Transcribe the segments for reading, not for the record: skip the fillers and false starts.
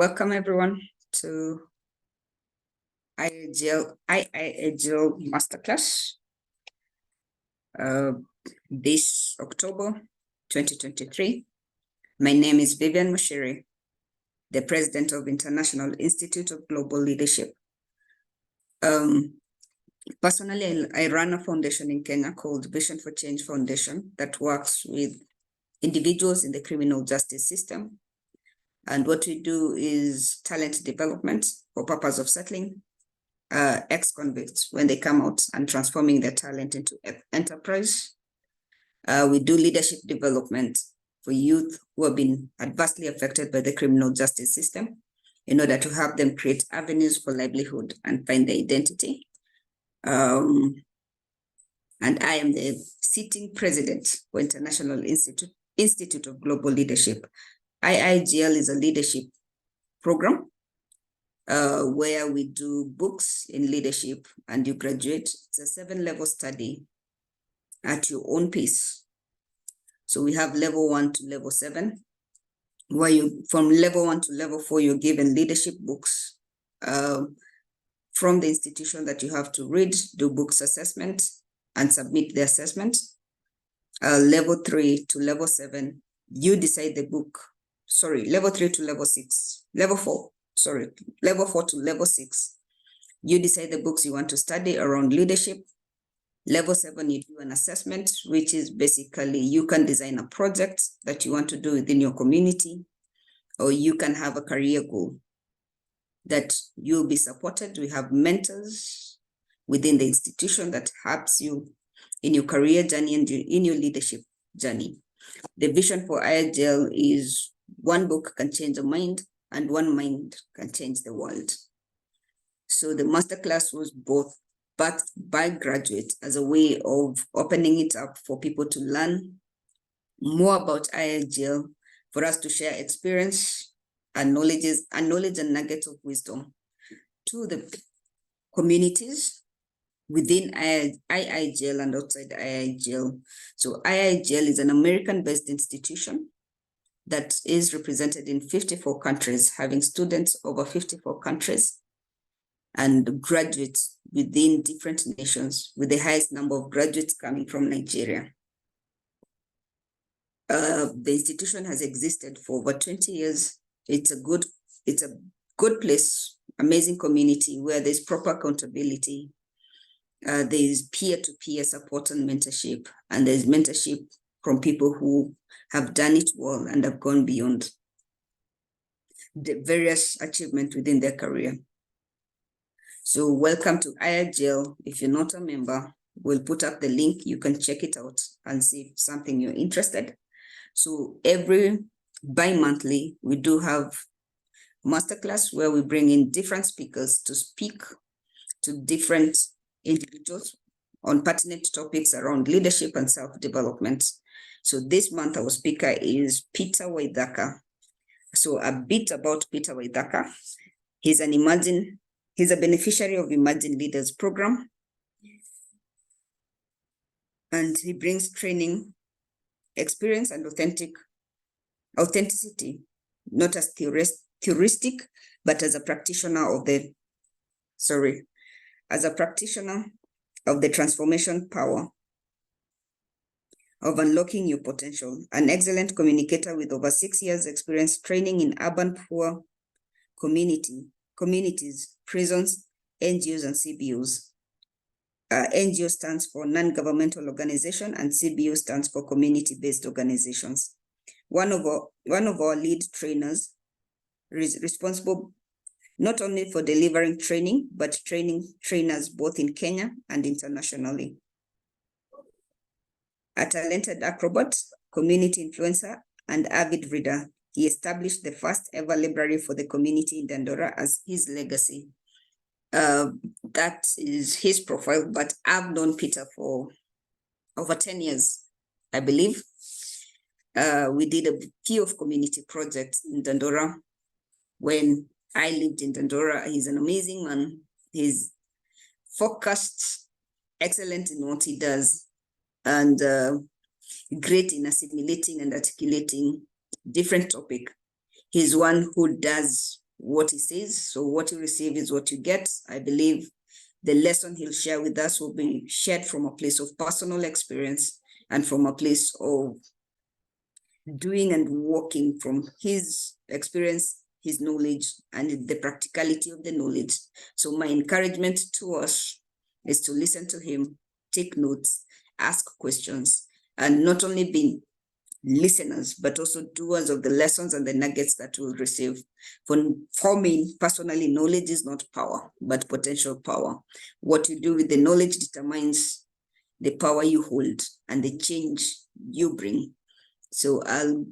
Welcome everyone to IIGL Masterclass this October 2023. My name is Vivian Mushiri, the president of International Institute of Global Leadership. Personally, I run a foundation in Kenya called Vision for Change Foundation that works with individuals in the criminal justice system. And what we do is talent development for purpose of settling ex-convicts when they come out and transforming their talent into enterprise. We do leadership development for youth who have been adversely affected by the criminal justice system in order to help them create avenues for livelihood and find their identity. And I am the sitting president for International Institute of Global Leadership. IIGL is a leadership program where we do books in leadership and you graduate. It's a 7-level study at your own pace. So we have level 1 to level 7, where you from level 1 to level 4, you're given leadership books from the institution that you have to read, do books assessment and submit the assessment. Level 3 to level 7, you decide the book. Level 3 to level 6, level 4 to level 6. You decide the books you want to study around leadership. Level 7, you do an assessment, which is basically you can design a project that you want to do within your community, or you can have a career goal that you'll be supported. We have mentors within the institution that helps you in your career journey and in your leadership journey. The vision for IIGL is one book can change a mind and one mind can change the world. So the masterclass was both backed by graduates as a way of opening it up for people to learn more about IIGL, for us to share experience and knowledge and nuggets of wisdom to the communities within IIGL and outside IIGL. So IIGL is an American-based institution that is represented in 54 countries, having students over 54 countries and graduates within different nations, with the highest number of graduates coming from Nigeria. The institution has existed for over 20 years. It's a good place, amazing community where there's proper accountability. There's peer-to-peer support and mentorship, and there's mentorship from people who have done it well and have gone beyond the various achievements within their career. So welcome to IIGL. If you're not a member, we'll put up the link. You can check it out and see if something you're interested. So every bi-monthly, we do have masterclass where we bring in different speakers to speak to different individuals on pertinent topics around leadership and self-development. So this month, our speaker is Peter Waithaka. So a bit about Peter Waithaka. He's a beneficiary of Emerging Leaders Program. And he brings training, experience, and authenticity, not as theoristic, but as a practitioner of the transformation power of unlocking your potential, an excellent communicator with over 6 years experience training in urban poor communities, prisons, NGOs, and CBOs. NGO stands for non-governmental organization, and CBO stands for community-based organizations. One of our lead trainers is responsible not only for delivering training, but training trainers both in Kenya and internationally. A talented acrobat, community influencer, and avid reader, he established the first ever library for the community in Dandora as his legacy. That is his profile, but I've known Peter for over 10 years, I believe. We did a few of community projects in Dandora when I lived in Dandora. He's an amazing man. He's focused, excellent in what he does, and great in assimilating and articulating different topic. He's one who does what he says. So what you receive is what you get. I believe the lesson he'll share with us will be shared from a place of personal experience and from a place of doing and working from his experience, his knowledge, and the practicality of the knowledge. So my encouragement to us is to listen to him, take notes, ask questions, and not only be listeners, but also doers of the lessons and the nuggets that we'll receive. For me, personally, knowledge is not power, but potential power. What you do with the knowledge determines the power you hold and the change you bring. So I'll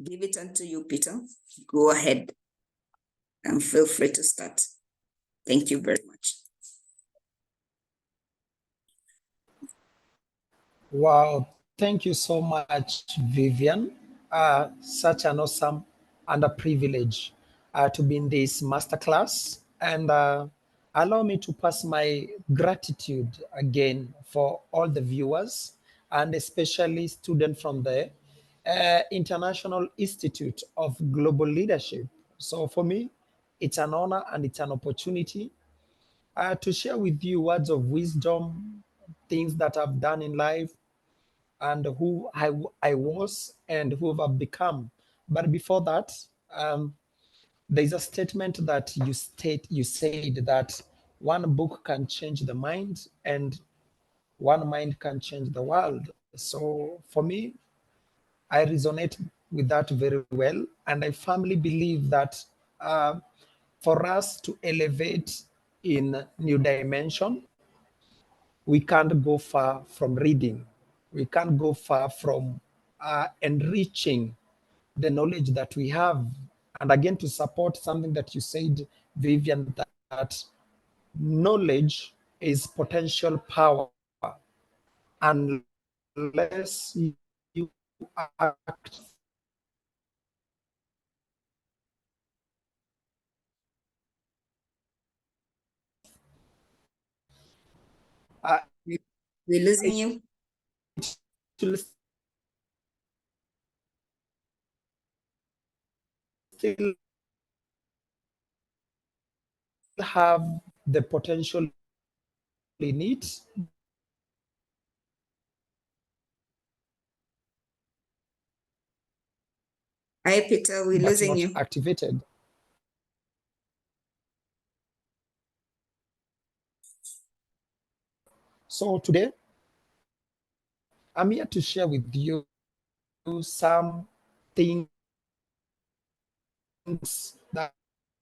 give it unto you, Peter. Go ahead and feel free to start. Thank you very much. Wow, thank you so much, Vivian. Such an awesome and a privilege to be in this masterclass. And allow me to pass my gratitude again for all the viewers and especially students from the International Institute of Global Leadership. So for me, it's an honor and it's an opportunity to share with you words of wisdom, things that I've done in life, and who I was and who I've become. But before that, there's a statement that you said that one book can change the mind and one mind can change the world. So for me, I resonate with that very well, and I firmly believe that uh, for us to elevate in new dimension, we can't go far from reading. We can't go far from enriching the knowledge that we have. And again, to support something that you said, Vivian, that knowledge is potential power unless you act. Uh, We're losing you. it will still have the potential in it, Hi, Peter, we're but losing not you. activated. So today, I'm here to share with you some things that,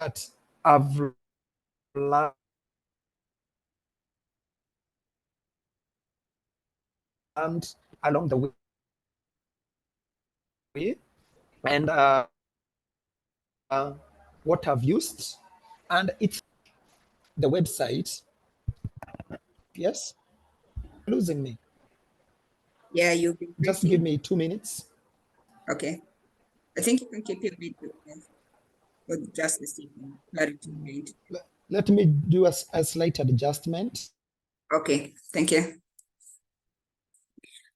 that I've learned along the way, and what I've used. And it's the website. Yes, losing me. Yeah, you've been Just give breaking. me 2 minutes. Okay. I think you can keep your video off for just a second. Clarity rate. Let me do a slight adjustment. Okay, thank you.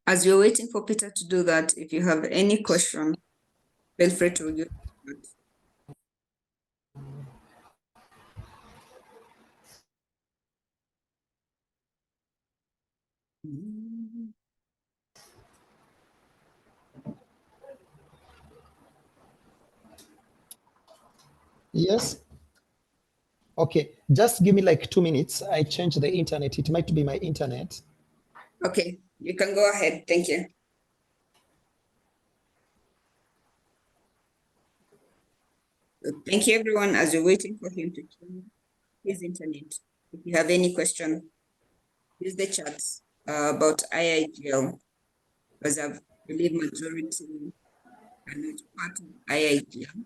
As you're waiting for Peter to do that, if you have any question, feel free to use it. Yes. Okay, just give me like 2 minutes. I changed the internet. It might be my internet. Okay, you can go ahead. Thank you. Thank you, everyone, as you're waiting for him to change his internet. If you have any question, use the chat about IIGL, because I believe majority are not part of IIGL.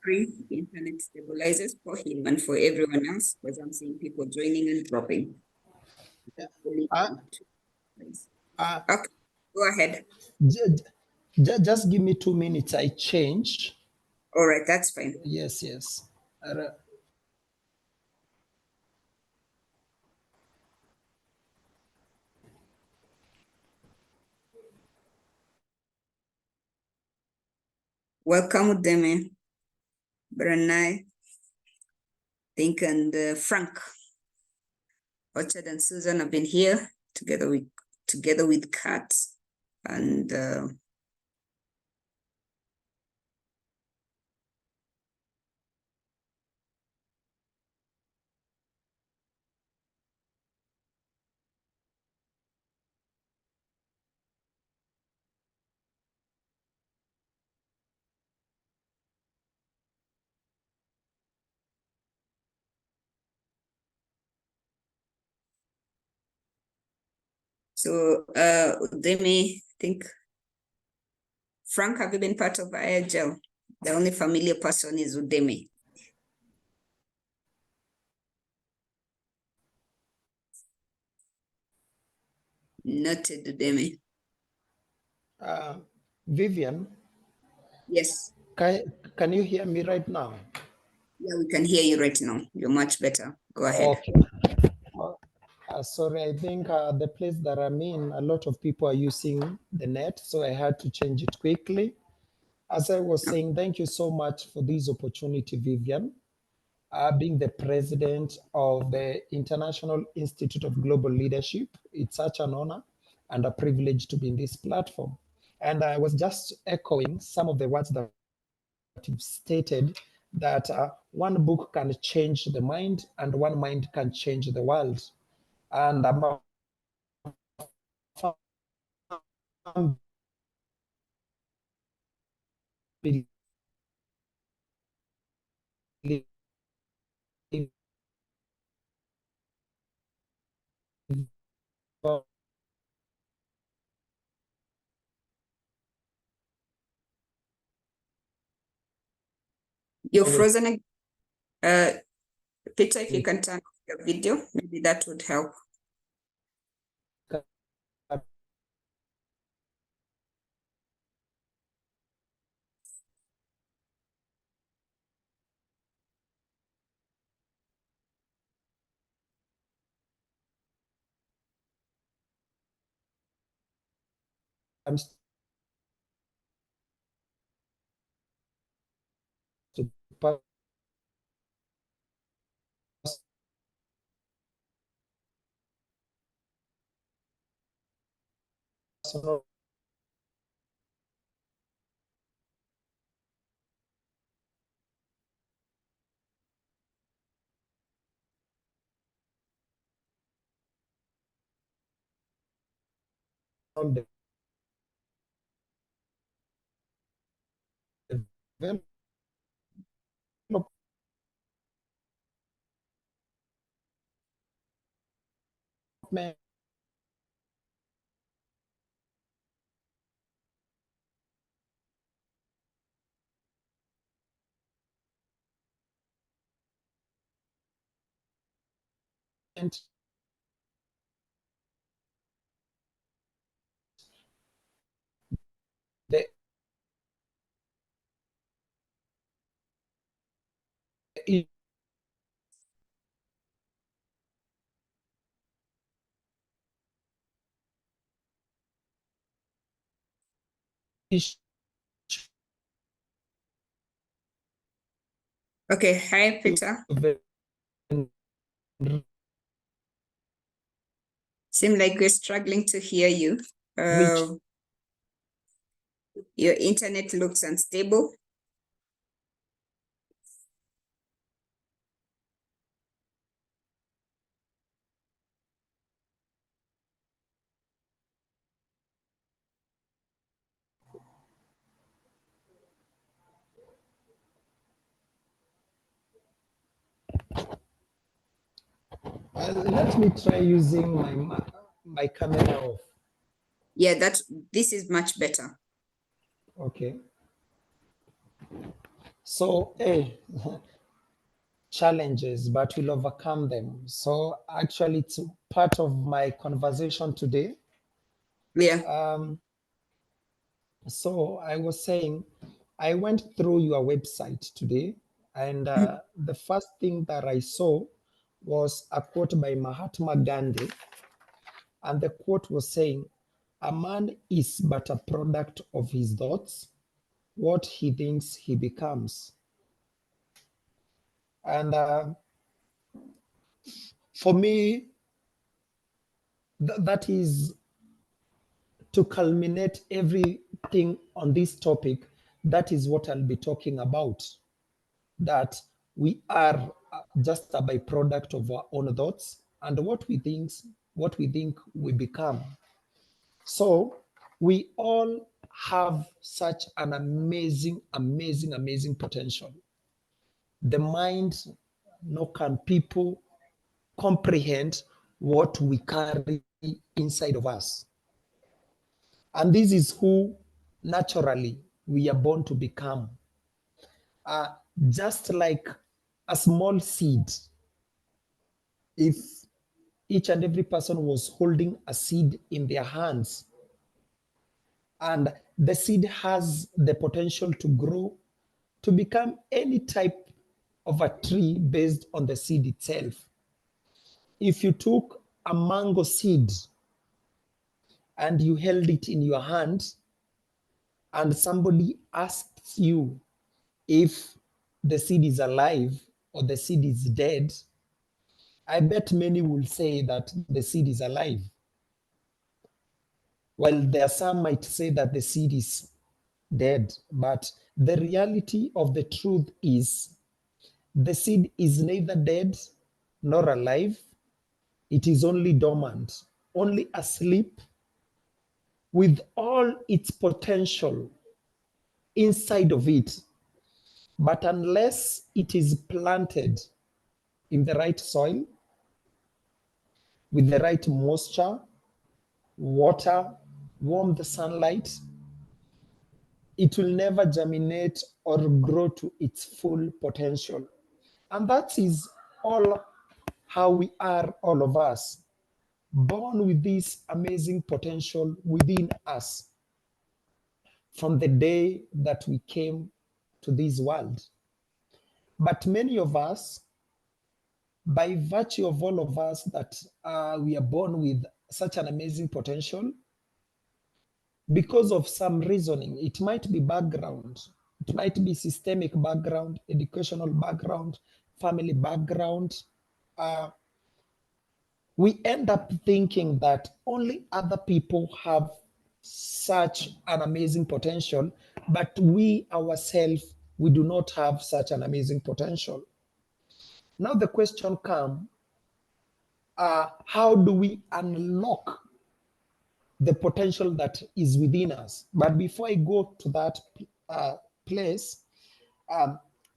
Free internet stabilizers for him and for everyone else, because I'm seeing people joining and dropping. Uh, uh, Okay, go ahead. just give me 2 minutes. I change. All right, that's fine. Yes, yes. Welcome, Udeme. Branai, think, and Frank. Orchard and Susan have been here together with Kat and so Udemy, I think. Frank, have you been part of IIGL? The only familiar person is Udemy. Noted, Udemy. Vivian? Yes. Can you hear me right now? Yeah, we can hear you right now. You're much better. Go ahead. Okay. Sorry, I think the place that I'm in, a lot of people are using the net, so I had to change it quickly. As I was saying, thank you so much for this opportunity, Vivian. Being the president of the International Institute of Global Leadership, it's such an honor and a privilege to be in this platform. And I was just echoing some of the words that you've stated, that one book can change the mind and one mind can change the world. And I'm a firm believer You're with frozen. Peter, if you can turn off your video, maybe that would help. personal development the issue Okay, hi, Peter. Seem like we're struggling to hear you. reach Your internet looks unstable. let me try using my camera off. Yeah, this is much better. Okay. So, challenges, but we'll overcome them. So, actually, it's part of my conversation today. Yeah. So, I was saying, I went through your website today, and the first thing that I saw was a quote by Mahatma Gandhi. And the quote was saying, "A man is but a product of his thoughts. What he thinks he becomes." And for me, that is to culminate everything on this topic. That is what I'll be talking about. That we are just a byproduct of our own thoughts and what we think we become. So we all have such an amazing, amazing, amazing potential. The mind, nor can people comprehend what we carry inside of us. And this is who naturally we are born to become. Uh, just like a small seed, if each and every person was holding a seed in their hands, and the seed has the potential to grow to become any type of a tree based on the seed itself. If you took a mango seed and you held it in your hand, and somebody asks you if the seed is alive or the seed is dead, I bet many will say that the seed is alive. While there are some might say that the seed is dead, but the reality of the truth is the seed is neither dead nor alive. It is only dormant, only asleep, with all its potential inside of it. But unless it is planted in the right soil, with the right moisture, water, warm sunlight, it will never germinate or grow to its full potential. And that is all how we are, all of us, born with this amazing potential within us from the day that we came to this world. But many of us, by virtue of all of us that we are born with such an amazing potential, because of some reasoning, it might be background, it might be systemic background, educational background, family background, we end up thinking that only other people have such an amazing potential, but we ourselves, we do not have such an amazing potential. Now the question comes, how do we unlock the potential that is within us? But before I go to that place,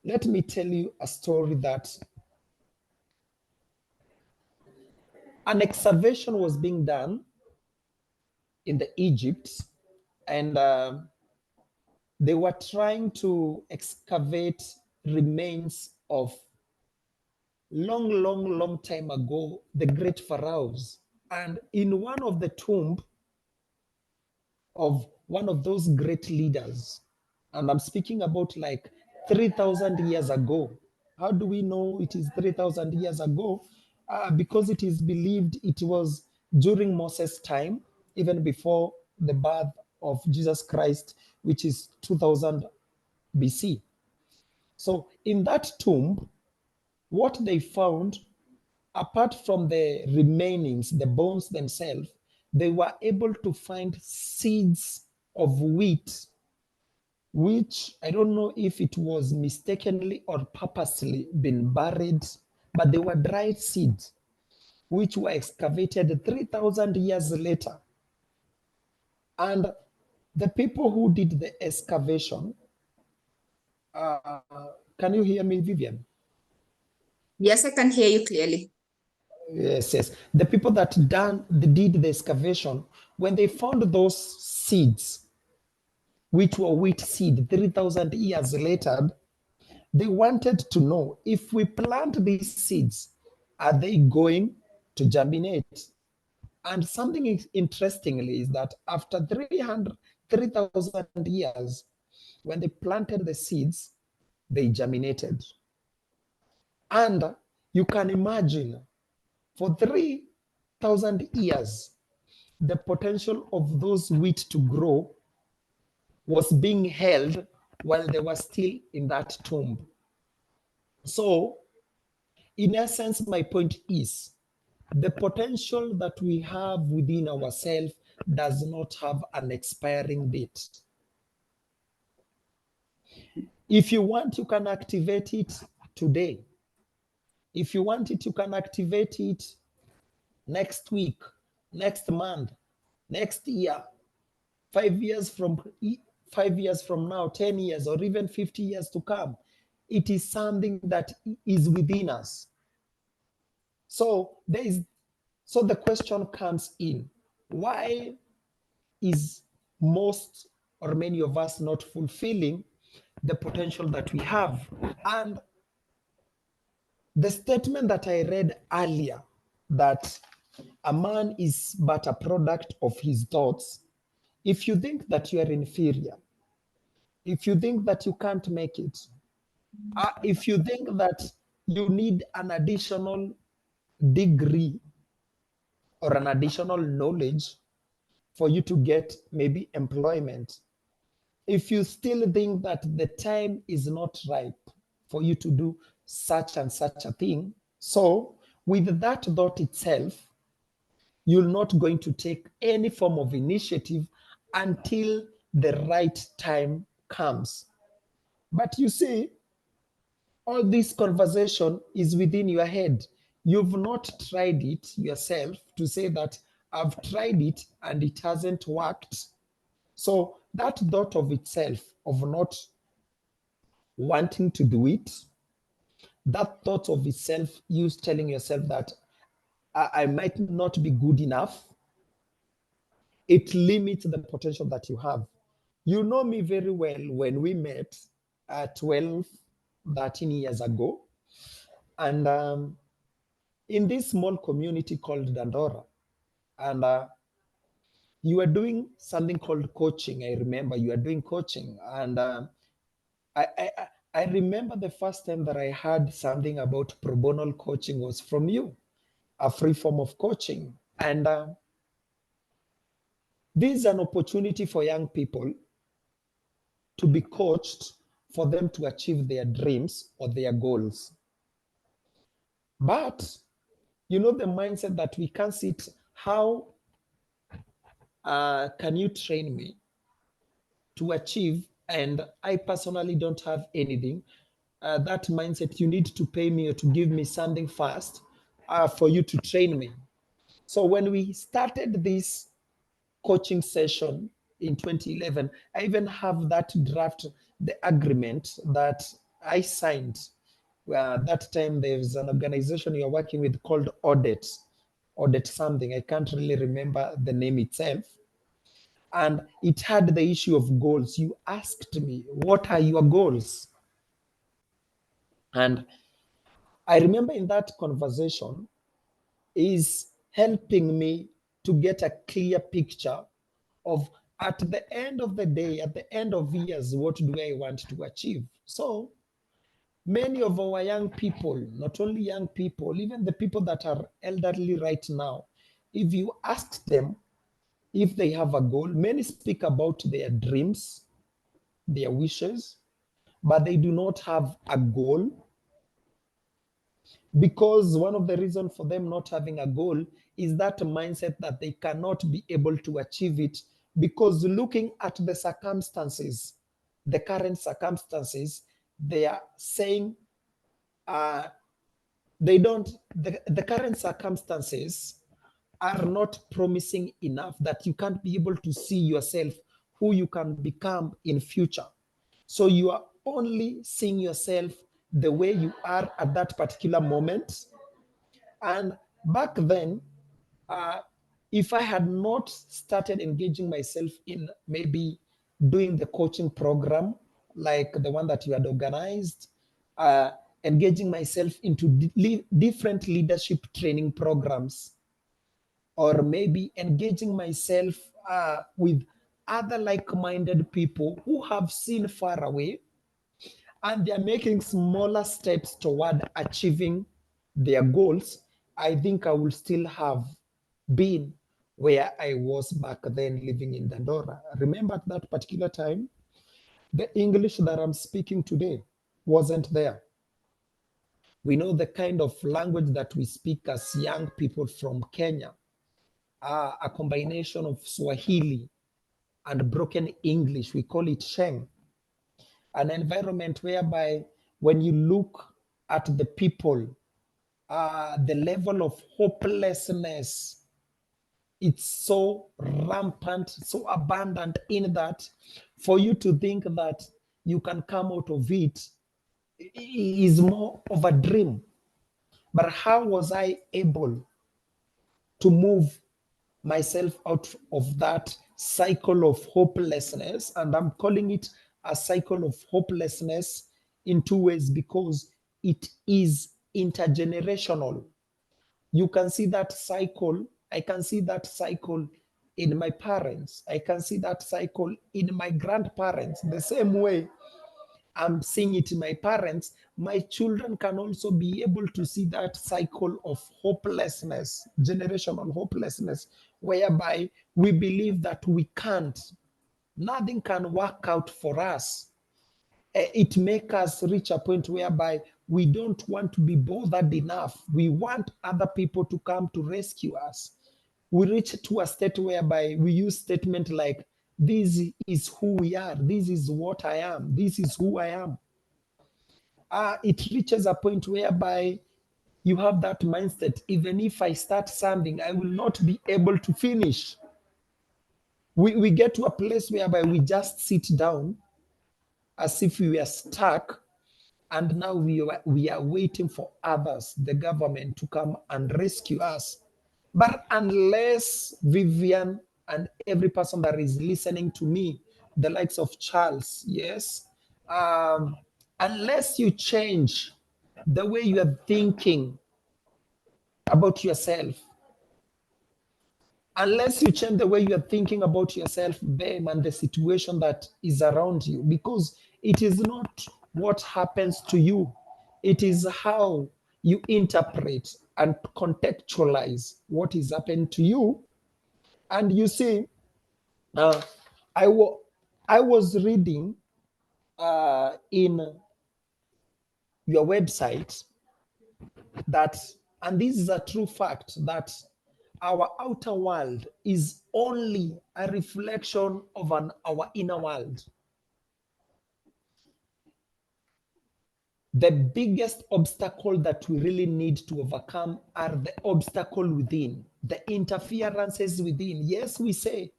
let me tell you a story that an excavation was being done in the Egypt, and they were trying to excavate remains of long, long, long time ago, the great pharaohs. And in one of the tomb of one of those great leaders, and I'm speaking about like 3,000 years ago. How do we know it is 3,000 years ago? Because it is believed it was during Moses' time, even before the birth of Jesus Christ, which is 2000 BC. So in that tomb, what they found, apart from the remainings, the bones themselves, they were able to find seeds of wheat, which I don't know if it was mistakenly or purposely been buried, but they were dried seeds, which were excavated 3,000 years later. And the people who did the excavation, can you hear me, Vivian? Yes, I can hear you clearly. Yes, yes. The people that did the excavation, when they found those seeds, which were wheat seed 3,000 years later, they wanted to know, if we plant these seeds, are they going to germinate? And something interestingly is that after 3,000 years, when they planted the seeds, they germinated. And you can imagine, for 3,000 years, the potential of those wheat to grow was being held while they were still in that tomb. So In essence, my point is the potential that we have within ourselves does not have an expiring date. If you want, you can activate it today. If you want it, you can activate it next week, next month, next year, 5 years from 5 years from now, 10 years, or even 50 years to come. It is something that is within us. So the question comes in, why is most or many of us not fulfilling the potential that we have? And the statement that I read earlier, that a man is but a product of his thoughts. If you think that you are inferior, if you think that you can't make it, if you think that you need an additional degree or an additional knowledge for you to get maybe employment, if you still think that the time is not ripe for you to do such and such a thing, so with that thought itself, you're not going to take any form of initiative until the right time comes. But you see, all this conversation is within your head. You've not tried it yourself to say that I've tried it and it hasn't worked. So that thought of itself, of not wanting to do it, that thought of itself, you telling yourself that I might not be good enough, it limits the potential that you have. You know me very well when we met 12, 13 years ago. And in this small community called Dandora, and you were doing something called coaching. I remember you were doing coaching. And I, I, I remember the first time that I heard something about pro bono coaching was from you, a free form of coaching. And this is an opportunity for young people to be coached for them to achieve their dreams or their goals. But you know the mindset that we can't sit, how can you train me to achieve, and I personally don't have anything? That mindset, you need to pay me or to give me something fast for you to train me. So when we started this coaching session in 2011, I even have that draft, the agreement that I signed. That time there's an organization you're working with called Audit something. I can't really remember the name itself. And it had the issue of goals. You asked me, what are your goals? And I remember in that conversation is helping me to get a clear picture of, at the end of the day, at the end of years, what do I want to achieve? So many of our young people, not only young people, even the people that are elderly right now, if you ask them if they have a goal, many speak about their dreams, their wishes, but they do not have a goal, because one of the reasons for them not having a goal is that mindset that they cannot be able to achieve it, because looking at the circumstances, the current circumstances, they are saying the current circumstances are not promising enough that you can't be able to see yourself who you can become in future. So you are only seeing yourself the way you are at that particular moment. And back then, if I had not started engaging myself in maybe doing the coaching program, like the one that you had organized, engaging myself into different leadership training programs, or maybe engaging myself with other like-minded people who have seen far away and they're making smaller steps toward achieving their goals, I think I will still have been where I was back then living in Dandora. Remember at that particular time, the English that I'm speaking today wasn't there. We know the kind of language that we speak as young people from Kenya are a combination of Swahili and broken English. We call it Sheng. An environment whereby when you look at the people, the level of hopelessness, it's so rampant, so abundant in that for you to think that you can come out of it is more of a dream. But how was I able to move myself out of that cycle of hopelessness? And I'm calling it a cycle of hopelessness in two ways, because it is intergenerational. You can see that cycle. I can see that cycle in my parents. I can see that cycle in my grandparents. The same way I'm seeing it in my parents, my children can also be able to see that cycle of hopelessness, generational hopelessness, whereby we believe that we can't, nothing can work out for us. It makes us reach a point whereby we don't want to be bothered enough. We want other people to come to rescue us. We reach to a state whereby we use statement like, this is who we are, this is what I am, this is who I am. It reaches a point whereby you have that mindset, even if I start something, I will not be able to finish. We get to a place whereby we just sit down as if we were stuck, and now we are waiting for others, the government, to come and rescue us. But unless Vivian and every person that is listening to me, the likes of Charles, yes, unless you change the way you are thinking about yourself, unless you change the way you are thinking about yourself, babe, and the situation that is around you, because it is not what happens to you, it is how you interpret and contextualize what is happening to you. And you see, uh, I was reading in your website that, and this is a true fact, that our outer world is only a reflection of our inner world. The biggest obstacle that we really need to overcome are the obstacle within, the interferences within. Yes, we say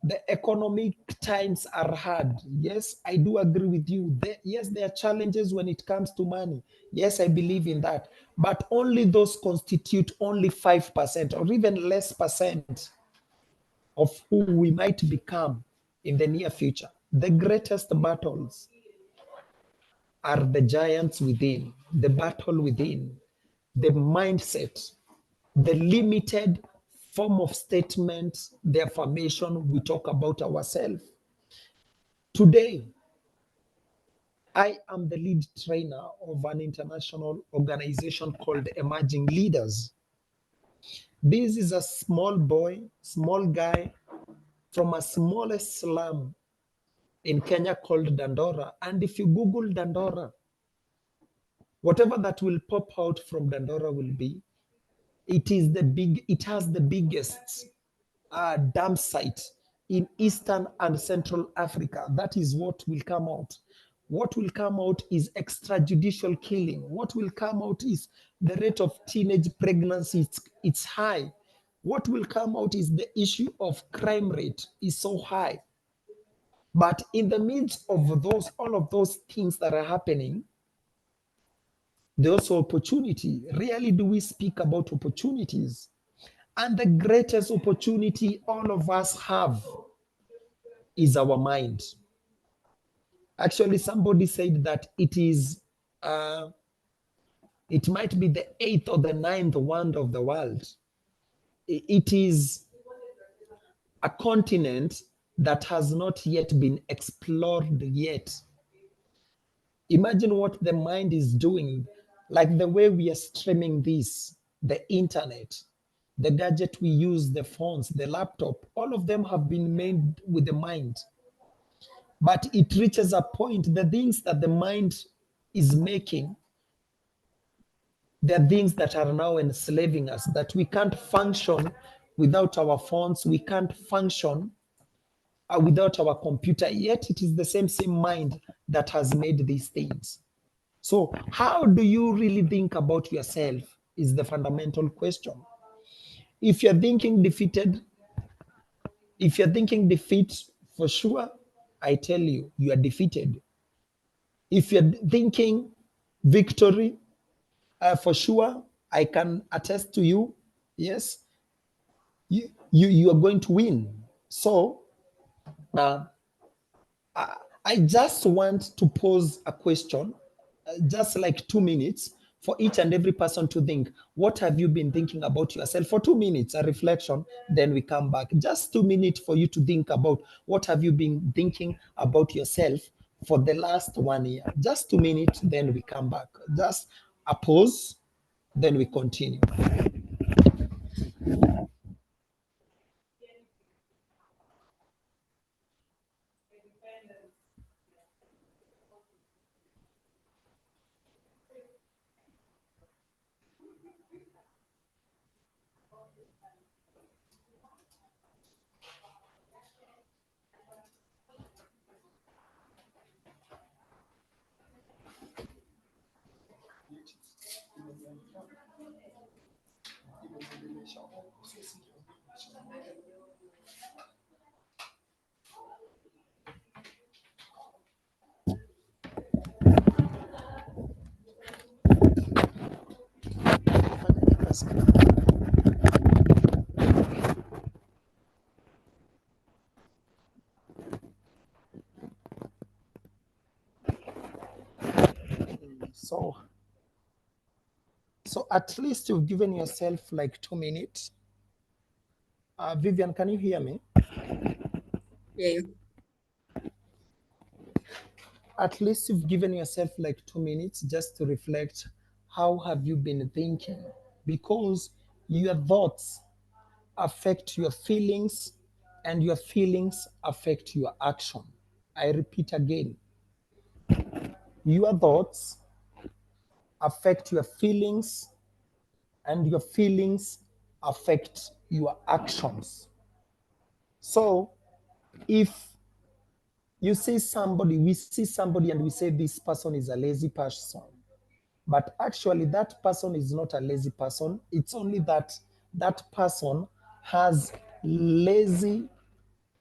the economic times are hard. Yes, I do agree with you. Yes, there are challenges when it comes to money. Yes, I believe in that. But only those constitute only 5% or even less percent of who we might become in the near future. The greatest battles are the giants within, the battle within, the mindset, the limited form of statement, the affirmation we talk about ourselves. Today, I am the lead trainer of an international organization called Emerging Leaders. This is a small boy, small guy from a smallest slum in Kenya called Dandora. And if you Google Dandora, whatever that will pop out from Dandora will be, it has the biggest dam site in Eastern and Central Africa. That is what will come out. What will come out is extrajudicial killing. What will come out is the rate of teenage pregnancy, it's high. What will come out is the issue of crime rate is so high. But in the midst of all of those things that are happening, there's also opportunity. Rarely do we speak about opportunities. And the greatest opportunity all of us have is our mind. Actually, somebody said that it might be the eighth or the ninth wonder of the world. It is a continent that has not yet been explored yet. Imagine what the mind is doing, like the way we are streaming this, the internet, the gadget we use, the phones, the laptop, all of them have been made with the mind. But it reaches a point, the things that the mind is making, There are things that are now enslaving us, that we can't function without our phones, we can't function without our computer, yet it is the same mind that has made these things. So how do you really think about yourself is the fundamental question. If you're thinking defeated, if you're thinking defeat, for sure, I tell you, you are defeated. If you're thinking victory, for sure, I can attest to you, yes, you are going to win. So uh, I just want to pose a question, just like 2 minutes, for each and every person to think, what have you been thinking about yourself? For 2 minutes, a reflection, then we come back. Just 2 minutes for you to think about what have you been thinking about yourself for the last 1 year. Just 2 minutes, then we come back. Just a pause, then we continue. So, so at least you've given yourself like 2 minutes. Vivian, can you hear me? Yeah. At least you've given yourself like 2 minutes just to reflect. How have you been thinking? Because your thoughts affect your feelings, and your feelings affect your action. I repeat again, your thoughts affect your feelings, and your feelings affect your actions. So if you see somebody, we see somebody and we say this person is a lazy person, but actually that person is not a lazy person. It's only that that person has lazy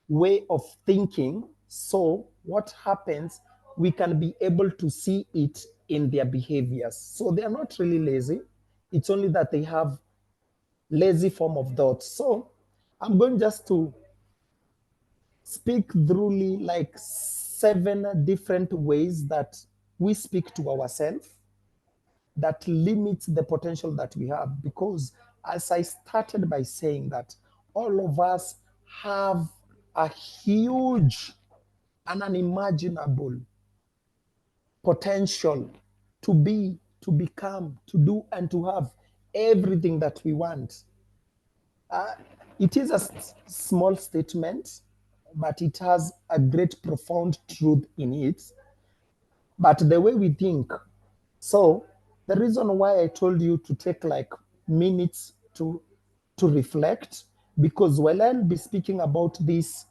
way of thinking. So what happens, we can be able to see it in their behaviors. So they are not really lazy, it's only that they have lazy form of thought. So I'm going just to speak throughly like 7 different ways that we speak to ourselves that limits the potential that we have. Because as I started by saying that all of us have a huge and unimaginable potential to be, to become, to do, and to have everything that we want. It is a small statement, but it has a great, profound truth in it. But the way we think, so the reason why I told you to take like minutes to reflect, because while I'll be speaking about these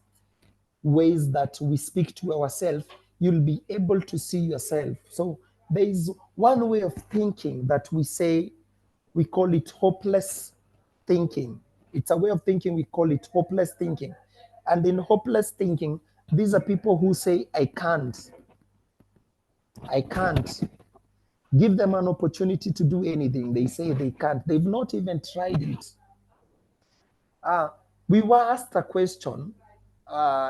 ways that we speak to ourselves, you'll be able to see yourself. So there is one way of thinking that we say, we call it hopeless thinking. It's a way of thinking, we call it hopeless thinking. And in hopeless thinking, these are people who say, I can't. I can't. Give them an opportunity to do anything. They say they can't. They've not even tried it. We were asked a question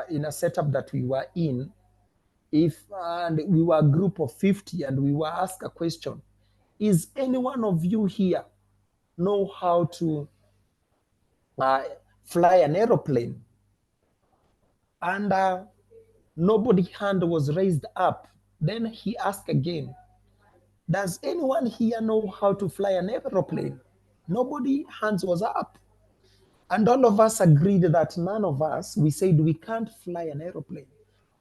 in a setup that we were in. If and we were a group of 50, and we were asked a question: is any one of you here know how to fly an aeroplane? And nobody hand was raised up. Then he asked again, does anyone here know how to fly an aeroplane? Nobody hands was up. And all of us agreed that none of us, we said we can't fly an aeroplane.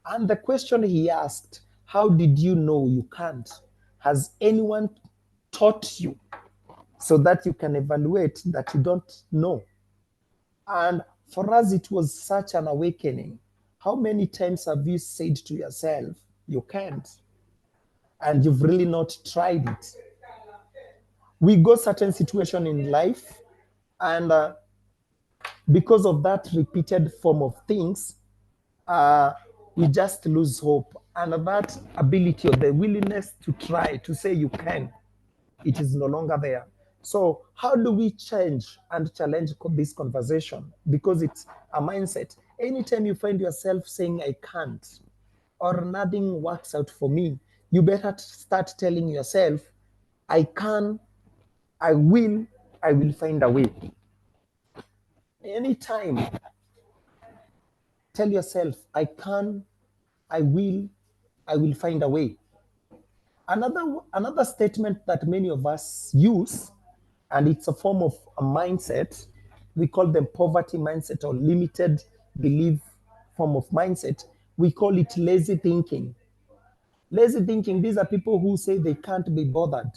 And the question he asked, how did you know you can't? Has anyone taught you? so that you can evaluate that you don't know. And for us, it was such an awakening. How many times have you said to yourself, you can't, and you've really not tried it? We go certain situation in life, and because of that repeated form of things, we just lose hope. And that ability or the willingness to try, to say you can, it is no longer there. So how do we change and challenge this conversation? Because it's a mindset. Anytime you find yourself saying, I can't, or nothing works out for me, you better start telling yourself, I can, I will find a way. Anytime, tell yourself, I can, I will find a way. Another statement that many of us use, and it's a form of a mindset, we call them poverty mindset or limited belief form of mindset. We call it lazy thinking. Lazy thinking, these are people who say they can't be bothered.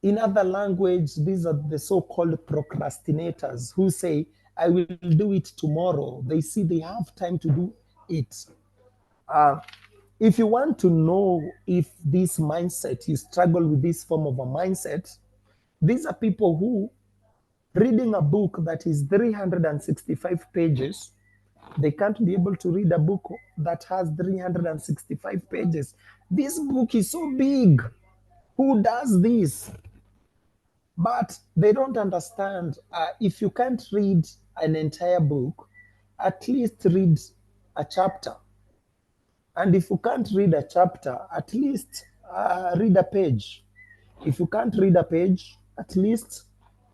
In other language, these are the so-called procrastinators who say, I will do it tomorrow. They see they have time to do it. If you want to know if this mindset, you struggle with this form of a mindset, these are people who, reading a book that is 365 pages, they can't be able to read a book that has 365 pages. This book is so big. Who does this? But they don't understand. If you can't read an entire book, at least read a chapter. And if you can't read a chapter, at least read a page. If you can't read a page, at least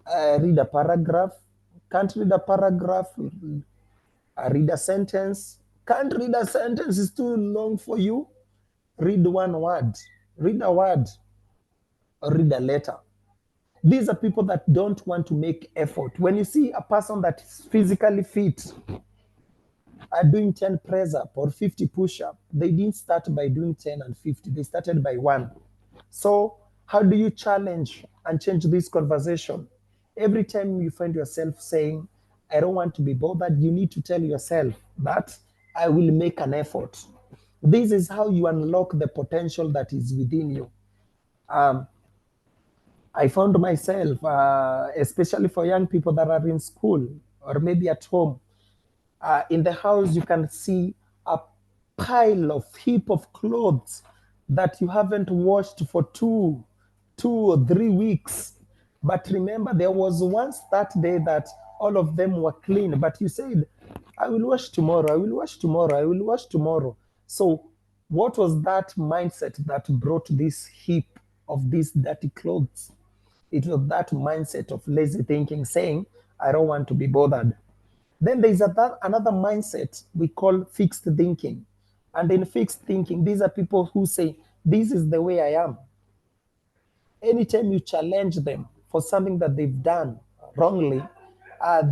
read a paragraph. Can't read a paragraph, read a sentence. Can't read a sentence, it's too long for you. Read one word. Read a word or read a letter. These are people that don't want to make effort. When you see a person that is physically fit are doing 10 press up or 50 push up, they didn't start by doing 10 and 50, they started by one. So how do you challenge and change this conversation? Every time you find yourself saying, I don't want to be bothered, you need to tell yourself that I will make an effort. This is how you unlock the potential that is within you. I found myself, especially for young people that are in school or maybe at home, in the house, you can see a pile of heap of clothes that you haven't washed for two or 3 weeks. But remember, there was once that day that all of them were clean, but you said, I will wash tomorrow, I will wash tomorrow, I will wash tomorrow. So what was that mindset that brought this heap of these dirty clothes? It was that mindset of lazy thinking, saying, I don't want to be bothered. Then there's another mindset we call fixed thinking. And in fixed thinking, these are people who say, this is the way I am. Anytime you challenge them for something that they've done wrongly,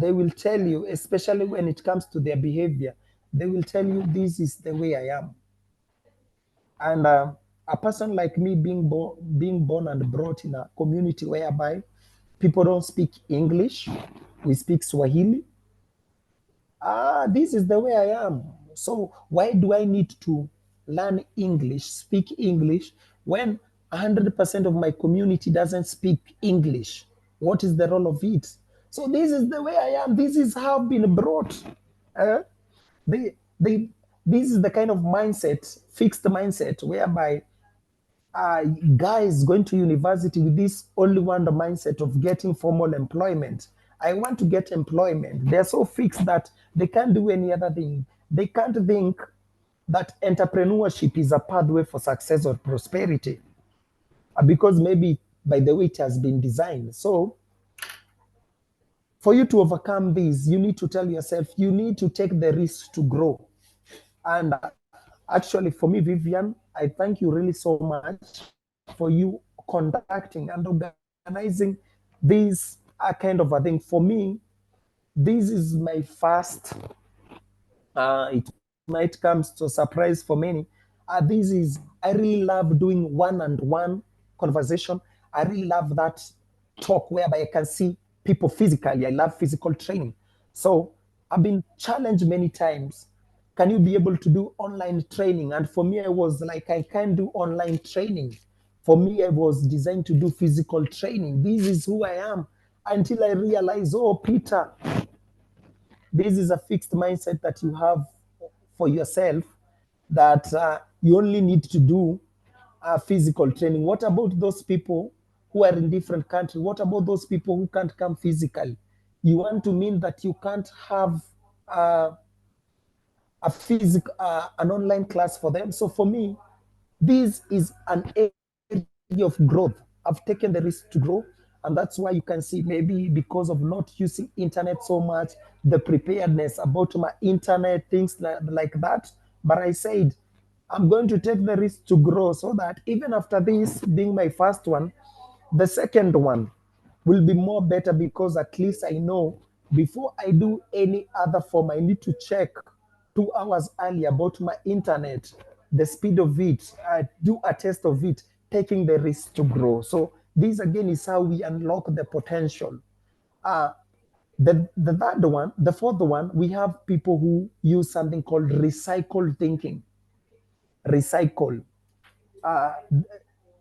they will tell you, especially when it comes to their behavior, they will tell you, this is the way I am. And a person like me being born and brought in a community whereby people don't speak English, we speak Swahili. This is the way I am. So why do I need to learn English, speak English, when 100% of my community doesn't speak English? What is the role of it? So this is the way I am. This is how I've been brought. They, they, this is the kind of mindset, fixed mindset, whereby guys going to university with this only one mindset of getting formal employment. I want to get employment. They're so fixed that they can't do any other thing. They can't think that entrepreneurship is a pathway for success or prosperity, because maybe by the way it has been designed. So for you to overcome this, you need to tell yourself, you need to take the risk to grow. And actually, for me, Vivian, I thank you really so much for you conducting and organizing this kind of a thing. For me, this is my first, it might come to a surprise for many. I really love doing one-on-one conversation. I really love that talk whereby I can see people physically. I love physical training. So I've been challenged many times. Can you be able to do online training? And for me, I was like, I can't do online training. For me, I was designed to do physical training. This is who I am until I realized, oh, Peter, this is a fixed mindset that you have for yourself that you only need to do physical training. What about those people who are in different countries? What about those people who can't come physically? You want to mean that you can't have a physical, an online class for them? So for me, this is an area of growth. I've taken the risk to grow, and that's why you can see maybe because of not using internet so much, the preparedness about my internet, things like that. But I said, I'm going to take the risk to grow so that even after this being my first one, the second one will be more better because at least I know before I do any other form, I need to check 2 hours early about my internet, the speed of it, do a test of it, taking the risk to grow. So this again is how we unlock the potential. The third one, the fourth one, we have people who use something called recycle thinking. Recycle.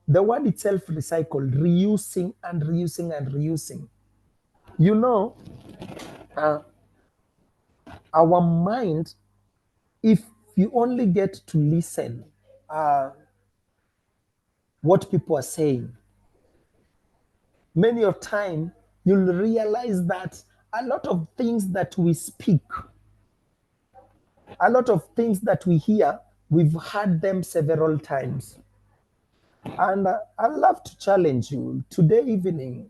The word itself, recycle, reusing and reusing and reusing. You know, our mind, if you only get to listen what people are saying, many of time you'll realize that a lot of things that we speak, a lot of things that we hear, we've heard them several times. And I love to challenge you today evening,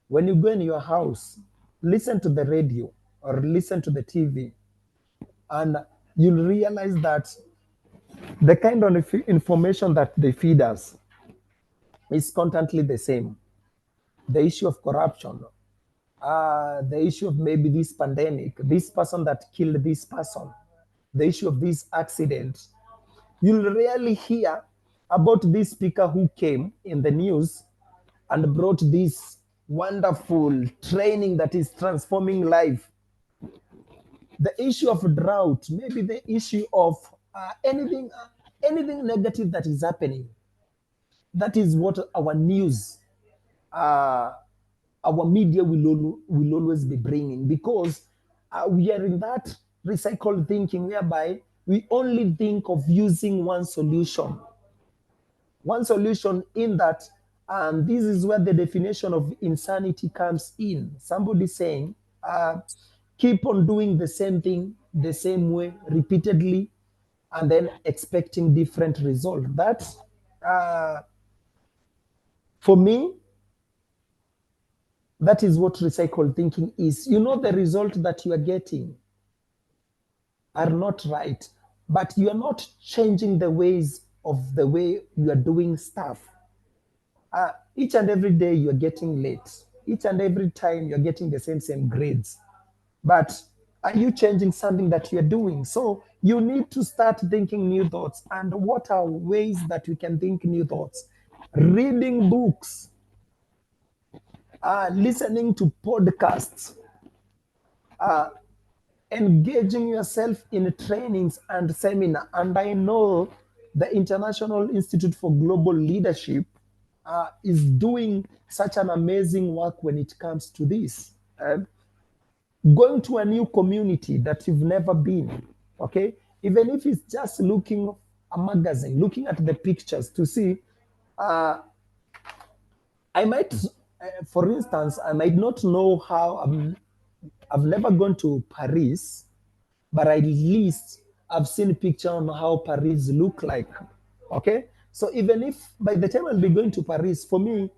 when you go in your house, listen to the radio or listen to the TV, and you'll realize that the kind of information that they feed us is constantly the same. The issue of corruption, the issue of maybe this pandemic, this person that killed this person, the issue of this accident. You'll rarely hear about this speaker who came in the news and brought this wonderful training that is transforming life. The issue of drought, maybe the issue of anything negative that is happening. That is what our news, our media will always be bringing, because we are in that recycled thinking whereby we only think of using one solution. One solution in that, and this is where the definition of insanity comes in. Somebody saying, keep on doing the same thing the same way repeatedly and then expecting different results. That, for me, that is what recycled thinking is. You know, the result that you are getting are not right, but you are not changing the ways of the way you are doing stuff. Each and every day you are getting late. Each and every time you're getting the same grades. But are you changing something that you're doing? So you need to start thinking new thoughts. And what are ways that we can think new thoughts? Reading books, listening to podcasts, engaging yourself in trainings and seminar. And I know the International Institute for Global Leadership is doing such an amazing work when it comes to this. Going to a new community that you've never been, okay? Even if it's just looking a magazine, looking at the pictures to see, I might, for instance, I might not know how, I've never gone to Paris, but at least I've seen a picture on how Paris look like, okay? So even if by the time I'll be going to Paris, for me,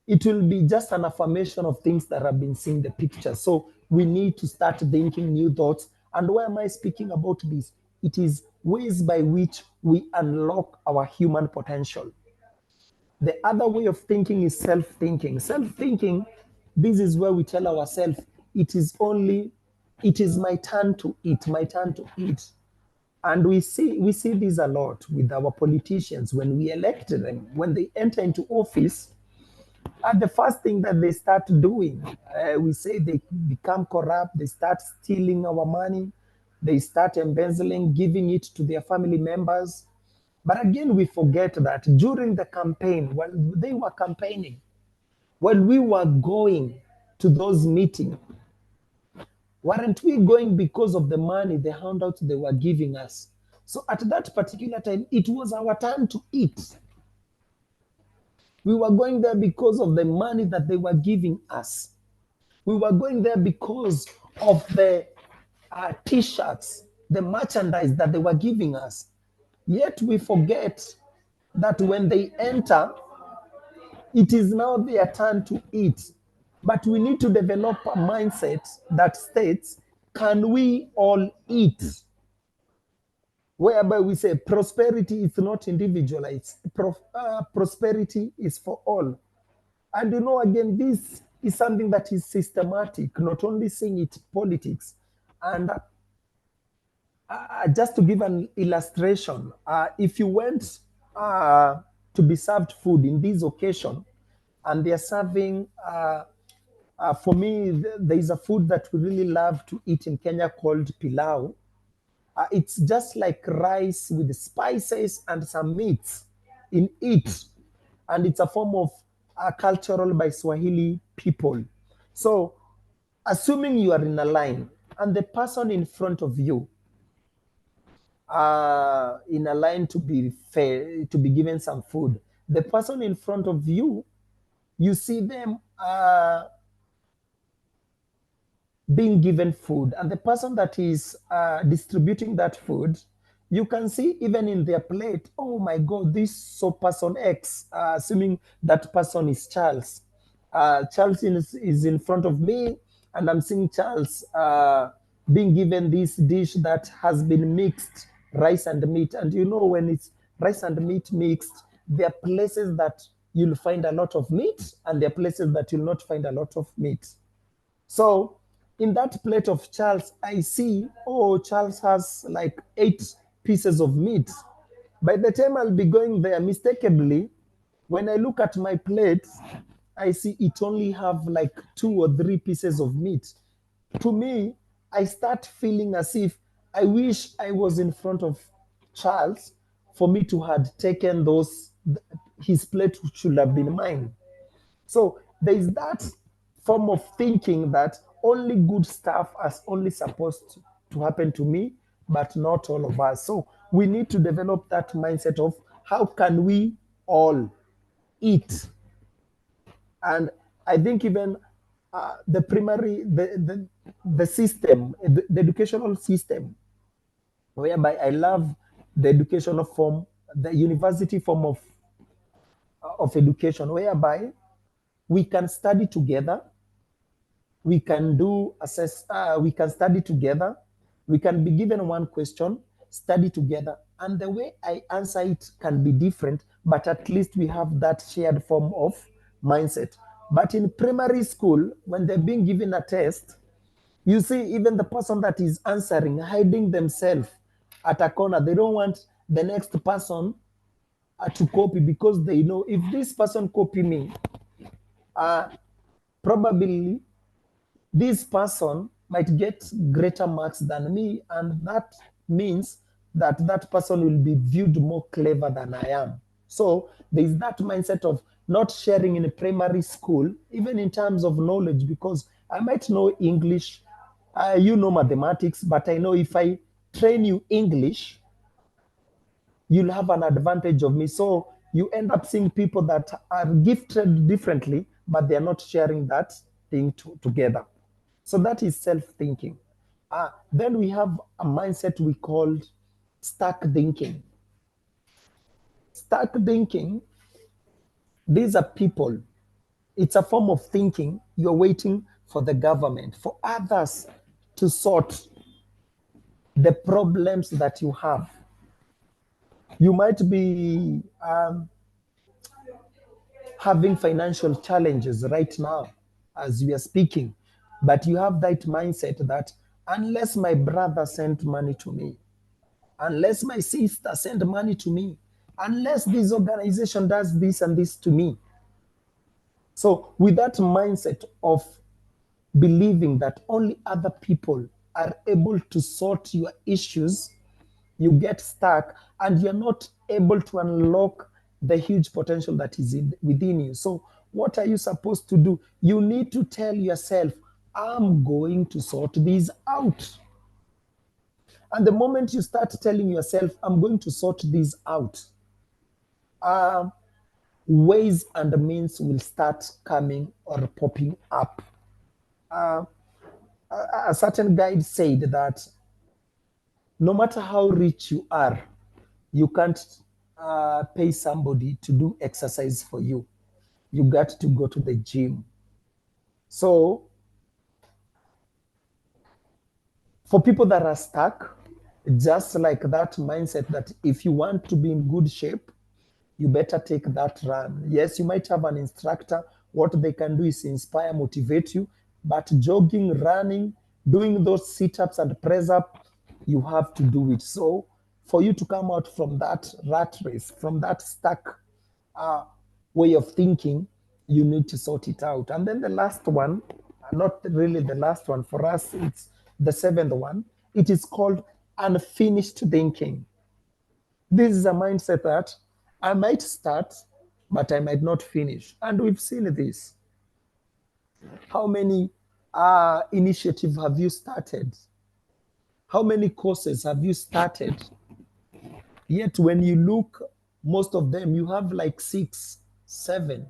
it will be just an affirmation of things that I've been seeing the picture. So we need to start thinking new thoughts. And why am I speaking about this? It is ways by which we unlock our human potential. The other way of thinking is self-thinking. Self-thinking, this is where we tell ourselves, it is my turn to eat, my turn to eat. And we see this a lot with our politicians when we elect them. When they enter into office, And the first thing that they start doing, we say they become corrupt, they start stealing our money, they start embezzling, giving it to their family members. But again, we forget that during the campaign, while they were campaigning, while we were going to those meetings, weren't we going because of the money, the handouts they were giving us? So at that particular time, it was our time to eat. We were going there because of the money that they were giving us. We were going there because of the t-shirts, the merchandise that they were giving us. Yet we forget that when they enter, it is now their turn to eat. But we need to develop a mindset that states, can we all eat? Whereby we say prosperity is not individualized, prosperity is for all. And you know, again, this is something that is systematic, not only seeing it politics. And just to give an illustration, if you went to be served food in this occasion, and they're serving, for me, there is a food that we really love to eat in Kenya called pilau. It's just like rice with spices and some meats in it. And it's a form of cultural by Swahili people. So, assuming you are in a line and the person in front of you in a line to be fed, to be given some food, the person in front of you, you see them being given food, and the person that is distributing that food, you can see even in their plate, oh my god, this so person X, assuming that person is Charles. Charles is in front of me, and I'm seeing Charles being given this dish that has been mixed rice and meat. And you know, when it's rice and meat mixed, there are places that you'll find a lot of meat, and there are places that you'll not find a lot of meat. So in that plate of Charles, I see, oh, Charles has like 8 pieces of meat. By the time I'll be going there, mistakenly, when I look at my plate, I see it only have like 2 or 3 pieces of meat. To me, I start feeling as if I wish I was in front of Charles for me to had taken those, his plate should have been mine. So there is that form of thinking that only good stuff is only supposed to happen to me, but not all of us. So we need to develop that mindset of how can we all eat. And I think even the primary, the system, the educational system, whereby I love the educational form, the university form of education, whereby we can study together, we can do assess, we can study together, we can be given one question, study together, and the way I answer it can be different, but at least we have that shared form of mindset. But in primary school, when they're being given a test, you see even the person that is answering hiding themselves at a corner. They don't want the next person to copy, because they know if this person copy me, probably this person might get greater marks than me, and that means that that person will be viewed more clever than I am. So there is that mindset of not sharing in primary school, even in terms of knowledge, because I might know English, you know mathematics, but I know if I train you English, you'll have an advantage of me. So you end up seeing people that are gifted differently, but they're not sharing that thing together. So that is self-thinking. Then we have a mindset we called stack thinking. Stack thinking, these are people. It's a form of thinking. You're waiting for the government, for others to sort the problems that you have. You might be having financial challenges right now as we are speaking, but you have that mindset that unless my brother sent money to me, unless my sister send money to me, unless this organization does this and this to me, So with that mindset of believing that only other people are able to sort your issues, you get stuck and you're not able to unlock the huge potential that is within you. So what are you supposed to do? You need to tell yourself, I'm going to sort these out. And the moment you start telling yourself, I'm going to sort these out, ways and means will start coming or popping up. A certain guide said that no matter how rich you are, you can't pay somebody to do exercise for you. You got to go to the gym. So, for people that are stuck, just like that mindset that if you want to be in good shape, you better take that run. Yes, you might have an instructor. What they can do is inspire, motivate you. But jogging, running, doing those sit ups and press up, you have to do it. So, for you to come out from that rat race, from that stuck way of thinking, you need to sort it out. And then the last one, not really the last one, for us, it's the seventh one. It is called unfinished thinking. This is a mindset that I might start, but I might not finish. And we've seen this. How many initiatives have you started? How many courses have you started? Yet when you look, most of them, you have like 6, 7,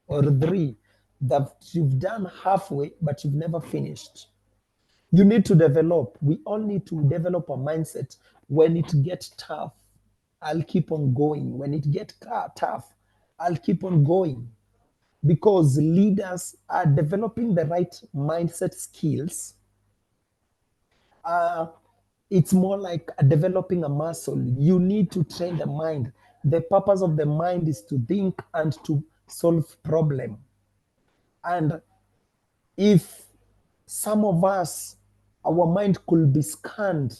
or 3 that you've done halfway, but you've never finished. You need to develop. We all need to develop a mindset. When it gets tough, I'll keep on going. When it gets tough, I'll keep on going. Because leaders are developing the right mindset skills. It's more like developing a muscle. You need to train the mind. The purpose of the mind is to think and to solve problem. And if some of us, our mind could be scanned,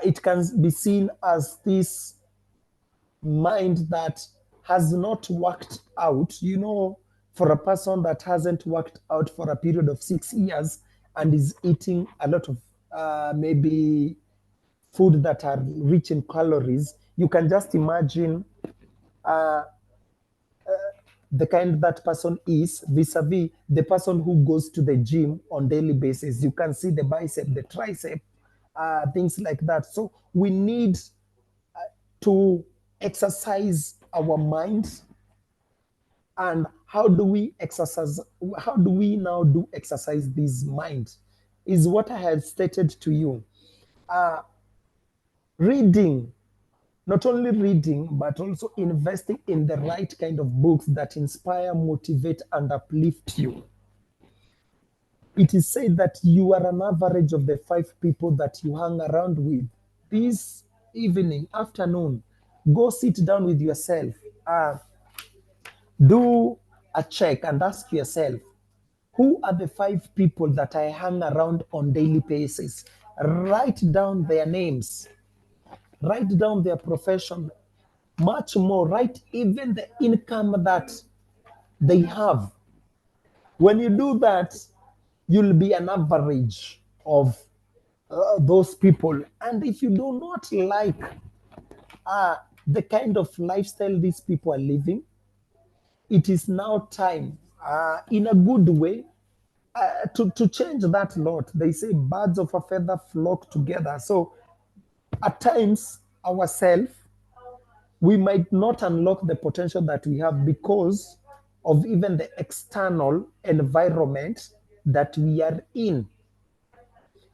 it can be seen as this mind that has not worked out. You know, for a person that hasn't worked out for a period of 6 years and is eating a lot of maybe food that are rich in calories, you can just imagine the kind that person is vis-a-vis the person who goes to the gym on daily basis. You can see the bicep, the tricep, things like that. So we need to exercise our minds. And how do we exercise? How do we now do exercise this mind? Is what I had stated to you. Reading, not only reading, but also investing in the right kind of books that inspire, motivate, and uplift you. It is said that you are an average of the 5 people that you hang around with. This evening, afternoon, go sit down with yourself. Do a check and ask yourself, who are the 5 people that I hang around on daily basis? Write down their names, write down their profession, much more, write even the income that they have. When you do that, you'll be an average of those people. And if you do not like the kind of lifestyle these people are living, it is now time, in a good way, to change that lot. They say birds of a feather flock together. So at times, ourselves, we might not unlock the potential that we have because of even the external environment that we are in.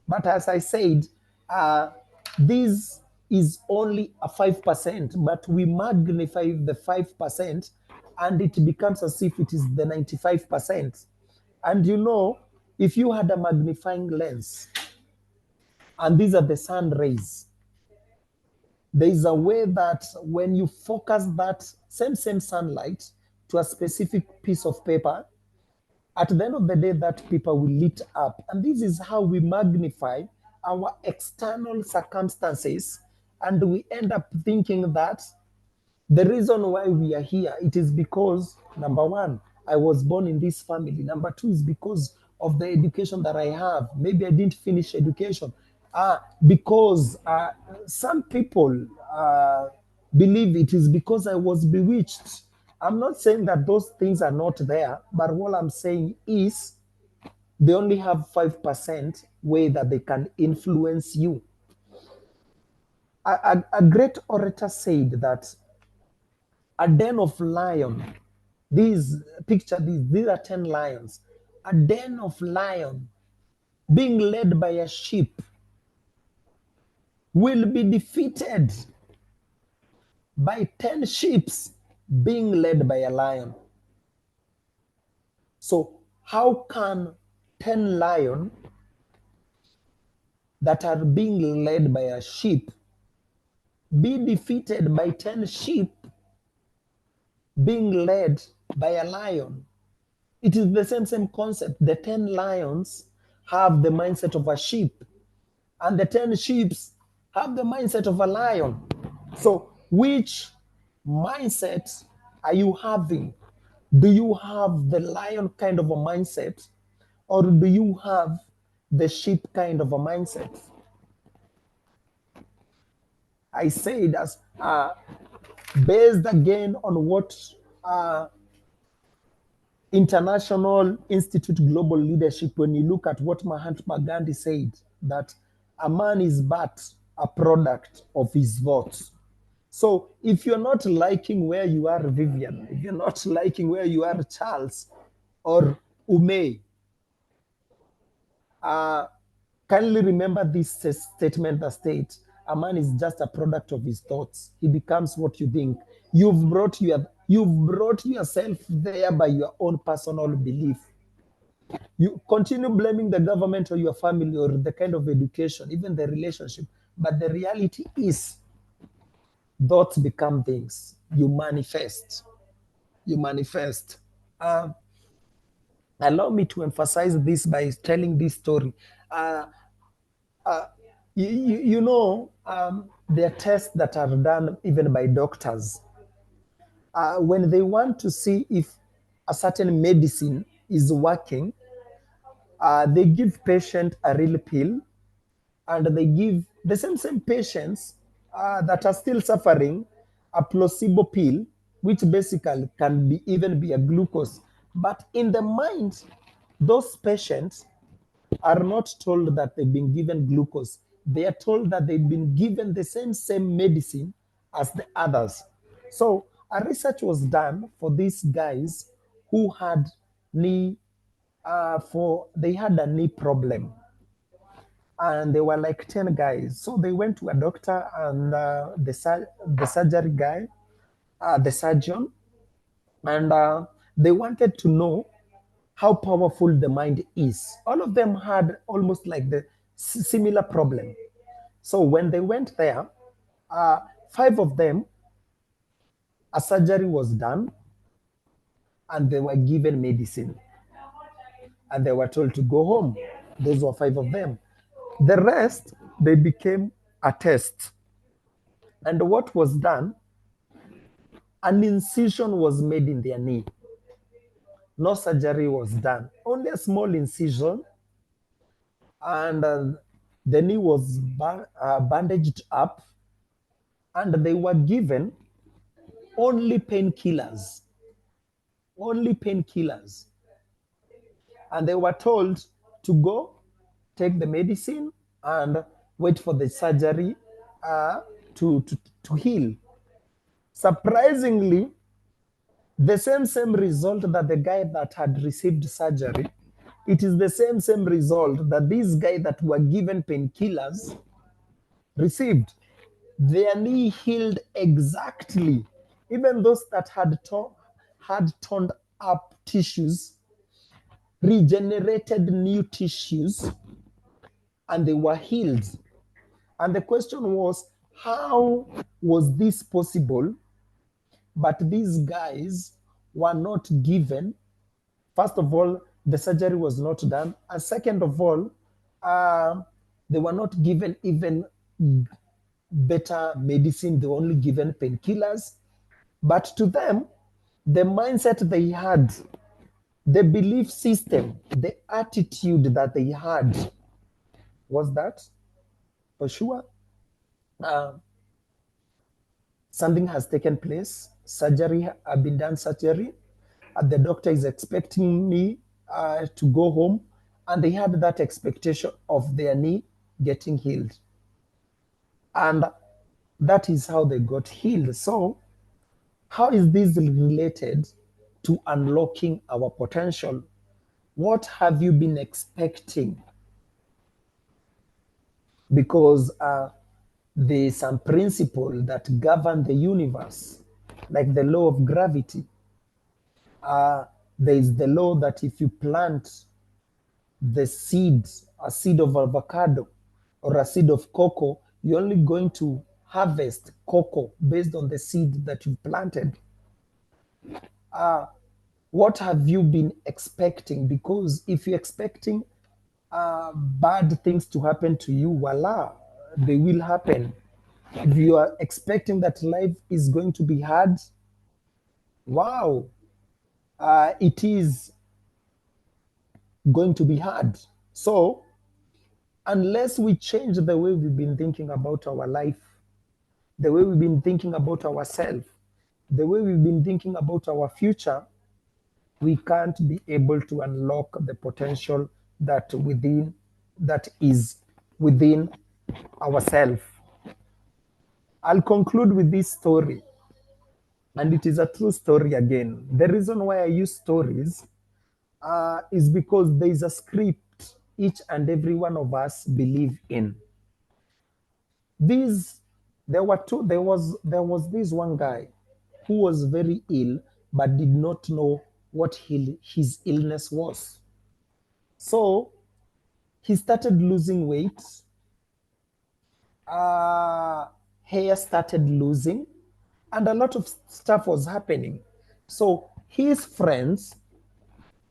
But as I said, this is only a 5%, but we magnify the 5% and it becomes as if it is the 95%. And you know, if you had a magnifying lens and these are the sun rays, there is a way that when you focus that same sunlight to a specific piece of paper, at the end of the day, that paper will lit up. And this is how we magnify our external circumstances. And we end up thinking that the reason why we are here, it is because, number one, I was born in this family. Number two is because of the education that I have. Maybe I didn't finish education. Because some people believe it is because I was bewitched. I'm not saying that those things are not there, but what I'm saying is they only have 5% way that they can influence you. A great orator said that a den of lion, these are 10 lions. A den of lion being led by a sheep will be defeated by 10 sheep being led by a lion. So how can 10 lions that are being led by a sheep be defeated by 10 sheep being led by a lion? It is the same concept. The 10 lions have the mindset of a sheep, and the 10 sheep have the mindset of a lion. So, which mindset are you having? Do you have the lion kind of a mindset, or do you have the sheep kind of a mindset? I say that based again on what International Institute Global Leadership, when you look at what Mahatma Gandhi said, that a man is but a product of his thoughts. So if you're not liking where you are, Vivian, if you're not liking where you are, Charles or Ume, kindly remember this statement that states, a man is just a product of his thoughts. He becomes what you think. You've brought yourself there by your own personal belief. You continue blaming the government or your family or the kind of education, even the relationship. But the reality is, thoughts become things. You manifest. You manifest. Allow me to emphasize this by telling this story. There are tests that are done even by doctors. When they want to see if a certain medicine is working, they give patient a real pill, and they give the same patients that are still suffering a placebo pill, which basically can be even be a glucose. But in the mind, those patients are not told that they've been given glucose. They are told that they've been given the same medicine as the others. So a research was done for these guys who had they had a knee problem, and they were like 10 guys. So they went to a doctor and the surgery guy, the surgeon, and they wanted to know how powerful the mind is. All of them had almost like the similar problem. So when they went there, uh, 5 of them, a surgery was done, and they were given medicine, and they were told to go home. Those were 5 of them. The rest, they became a test. And what was done, an incision was made in their knee. No surgery was done, only a small incision, and the knee was bandaged up, and they were given only painkillers. Only painkillers. And they were told to go take the medicine and wait for the surgery to heal. Surprisingly, the same result that the guy that had received surgery, it is the same result that these guys that were given painkillers received. Their knee healed exactly. Even those that had torn up tissues regenerated new tissues, and they were healed. And the question was, how was this possible? But these guys were not given, first of all, the surgery was not done. And second of all, they were not given even better medicine. They were only given painkillers. But to them, the mindset they had the belief system, the attitude that they had was that for sure something has taken place, surgery, I've been done surgery, the doctor is expecting me to go home, and they had that expectation of their knee getting healed. And that is how they got healed. So, how is this related to unlocking our potential? What have you been expecting? Because there's some principle that govern the universe, like the law of gravity. There is the law that if you plant the seed, a seed of avocado or a seed of cocoa, you're only going to harvest cocoa based on the seed that you planted. What have you been expecting? Because if you're expecting bad things to happen to you, voila, they will happen. If you are expecting that life is going to be hard, wow, it is going to be hard. So, unless we change the way we've been thinking about our life, the way we've been thinking about ourselves, the way we've been thinking about our future, we can't be able to unlock the potential that is within ourselves. I'll conclude with this story, and it is a true story again. The reason why I use stories is because there is a script each and every one of us believe in. These there were two. There was this one guy who was very ill but did not know what his illness was. So he started losing weight. Hair started losing, and a lot of stuff was happening. So his friends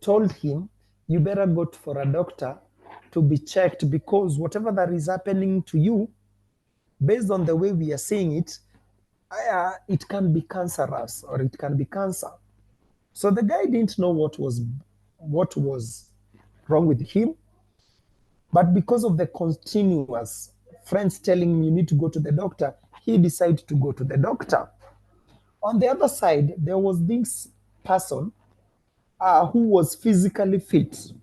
told him, "You better go for a doctor to be checked because whatever that is happening to you, based on the way we are seeing it can be cancerous or it can be cancer." So the guy didn't know what was wrong with him, but because of the continuous friends telling him you need to go to the doctor, he decided to go to the doctor. On the other side, there was this person who was physically fit,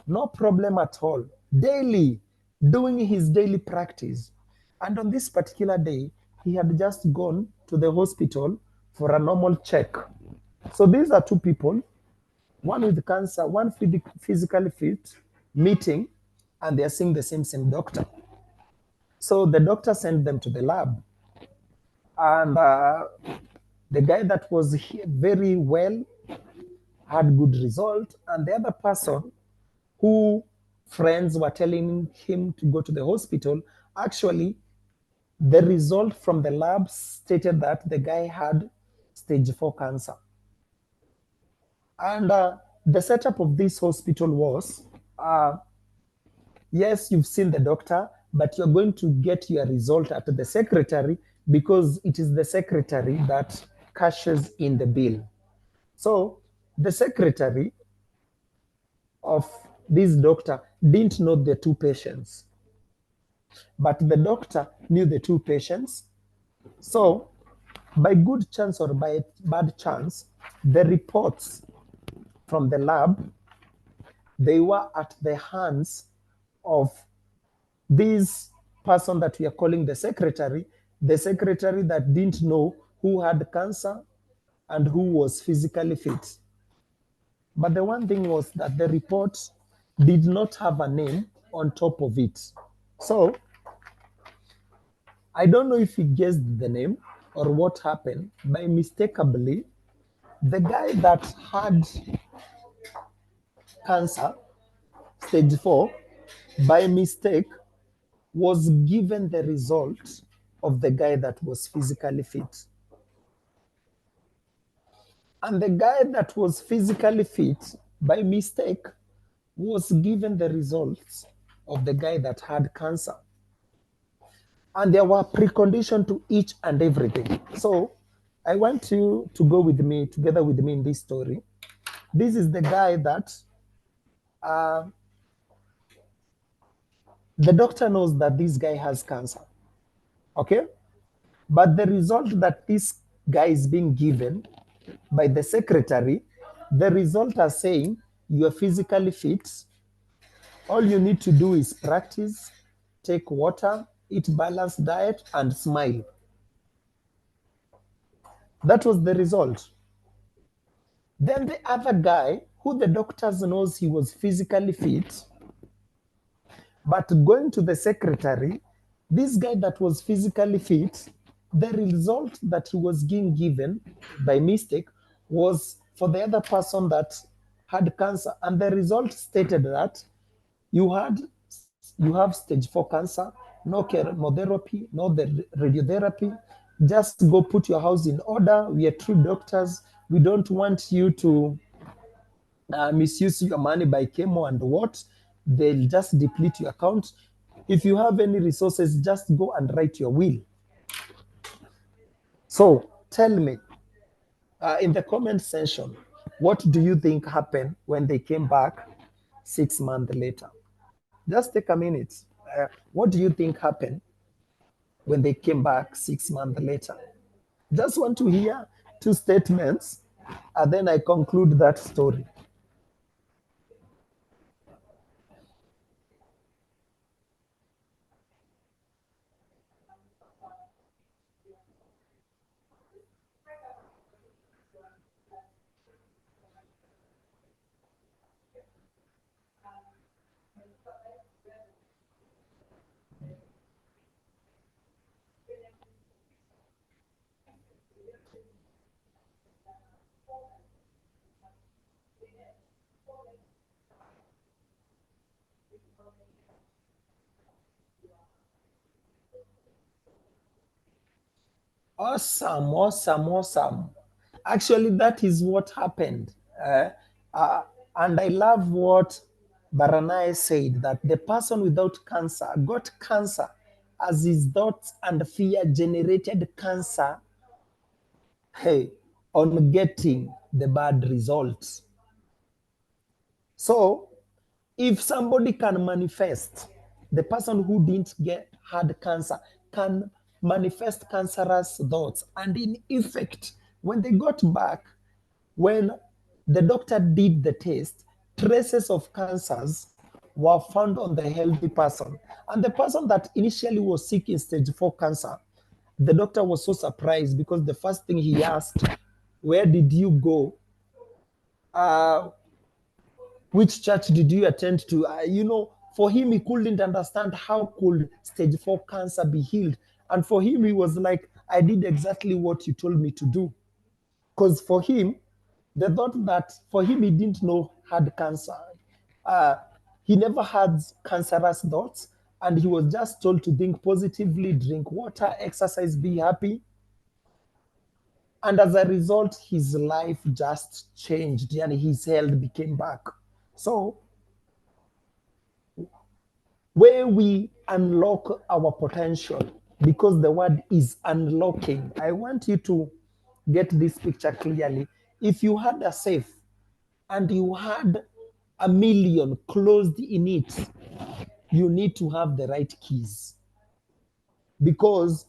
no problem at all, daily doing his daily practice. And on this particular day, he had just gone to the hospital for a normal check. So these are two people, one with cancer, one physically fit, meeting, and they are seeing the same doctor. So the doctor sent them to the lab, and the guy that was very well had good result, and the other person who friends were telling him to go to the hospital, actually the result from the lab stated that the guy had stage 4 cancer. And the setup of this hospital was, yes, you've seen the doctor, but you're going to get your result at the secretary because it is the secretary that cashes in the bill. So the secretary of this doctor didn't know the two patients, but the doctor knew the two patients. So by good chance or by bad chance, the reports from the lab, they were at the hands of this person that we are calling the secretary that didn't know who had cancer and who was physically fit. But the one thing was that the report did not have a name on top of it. So I don't know if he guessed the name or what happened. By mistakenly, the guy that had cancer, stage 4, by mistake, was given the result of the guy that was physically fit. And the guy that was physically fit, by mistake, was given the results of the guy that had cancer. And there were preconditions to each and everything. So I want you to go with me, together with me in this story. This is the guy that the doctor knows that this guy has cancer. Okay? But the result that this guy is being given by the secretary, the result are saying you are physically fit. All you need to do is practice, take water, eat balanced diet, and smile. That was the result. Then the other guy, who the doctors knows he was physically fit, but going to the secretary, this guy that was physically fit, the result that he was being given by mistake was for the other person that had cancer. And the result stated that you have stage 4 cancer, no chemotherapy, no the radiotherapy. Just go put your house in order. We are true doctors. We don't want you to misuse your money by chemo and what. They'll just deplete your account. If you have any resources, just go and write your will. So tell me, in the comment section, what do you think happened when they came back 6 months later? Just take a minute. What do you think happened when they came back 6 months later? Just want to hear two statements, and then I conclude that story. Awesome, awesome, awesome. Actually, that is what happened. Uh, uh, and I love what Baranai said, that the person without cancer got cancer as his thoughts and fear generated cancer, hey, on getting the bad results. So if somebody can manifest, the person who didn't get had cancer can manifest cancerous thoughts, and in effect, when they got back, when the doctor did the test, traces of cancers were found on the healthy person. And the person that initially was sick in stage 4 cancer, the doctor was so surprised because the first thing he asked, where did you go? Which church did you attend to? For him, he couldn't understand how could stage 4 cancer be healed. And for him, he was like, I did exactly what you told me to do. Because for him, the thought that for him, he didn't know had cancer. He never had cancerous thoughts. And he was just told to think positively, drink water, exercise, be happy. And as a result, his life just changed and his health became back. So where we unlock our potential, because the word is unlocking. I want you to get this picture clearly. If you had a safe and you had 1 million closed in it, you need to have the right keys, because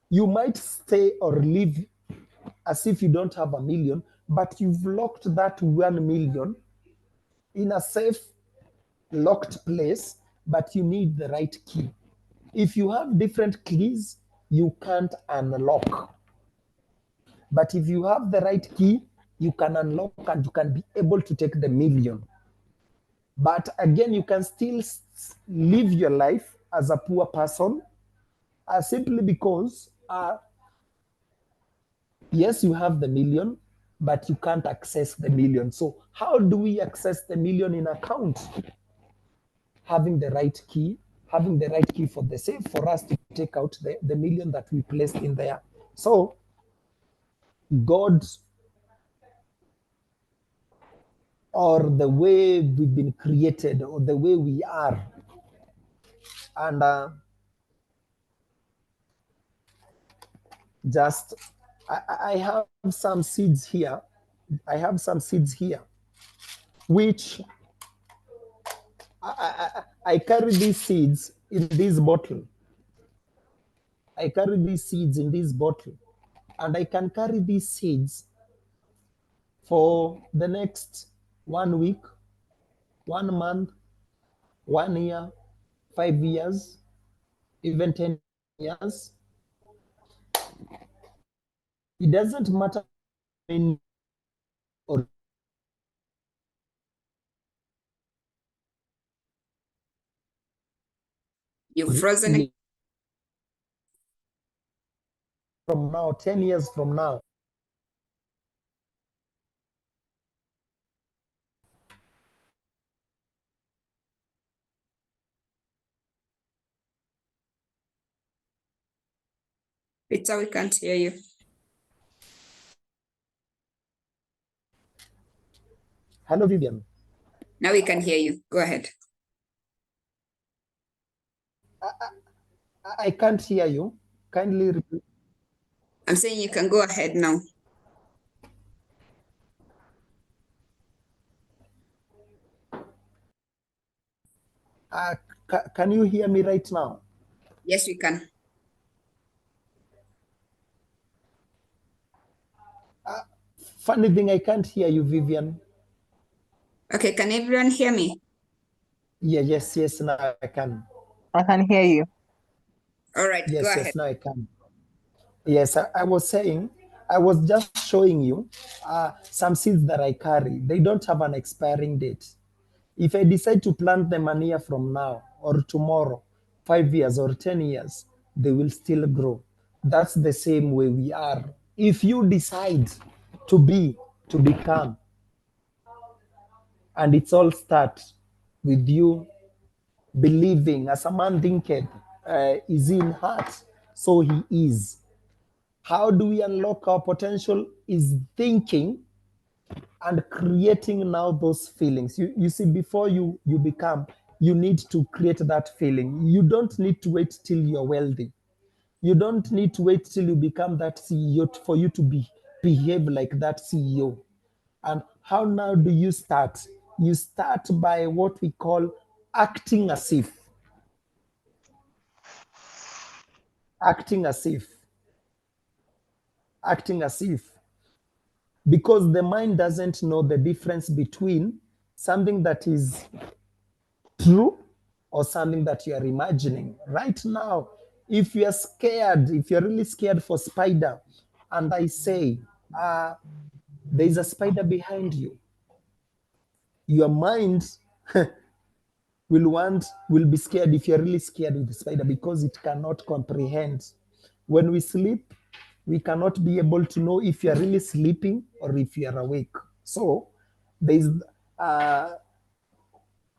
you might stay or live as if you don't have 1 million, but you've locked that 1 million in a safe, locked place, but you need the right key. If you have different keys, you can't unlock. But if you have the right key, you can unlock and you can be able to take the 1 million. But again, you can still live your life as a poor person, simply because, yes, you have the 1 million, but you can't access the 1 million. So how do we access the 1 million in account? Having the right key, for the safe, for us to take out the 1 million that we placed in there. So God, or the way we've been created, or the way we are, and just I have some seeds here. I have some seeds here. which I carry these seeds in this bottle. I carry these seeds in this bottle, and I can carry these seeds for the next 1 week, 1 month, 1 year, 5 years, even 10 years. It doesn't matter when or You've frozen. from now, 10 years from now. Peter, we can't hear you. Hello, Vivian. Now we can hear you. Go ahead. I can't hear you. Kindly repeat. I'm saying you can go ahead now. Can you hear me right now? Yes, we can. Funny thing, I can't hear you, Vivian. Okay, can everyone hear me? Yeah, yes, now I can. I can hear you. All right, go ahead. Yes, now I can. Yes, I was saying, I was just showing you some seeds that I carry. They don't have an expiring date. If I decide to plant them 1 year from now or tomorrow, 5 years or 10 years, they will still grow. That's the same way we are. If you decide to become, and it's all start with you believing, as a man thinketh, is in heart, so he is. How do we unlock our potential? Is thinking and creating now those feelings. You see, before you become, you need to create that feeling. You don't need to wait till you're wealthy. You don't need to wait till you become that CEO for you to behave like that CEO. And how now do you start? You start by what we call acting as if. Acting as if. Acting as if. Because the mind doesn't know the difference between something that is true or something that you are imagining. Right now, if you are scared, if you're really scared for spider, and I say, there is a spider behind you, your mind will be scared if you're really scared with the spider, because it cannot comprehend. When we sleep, we cannot be able to know if you're really sleeping or if you're awake. So there's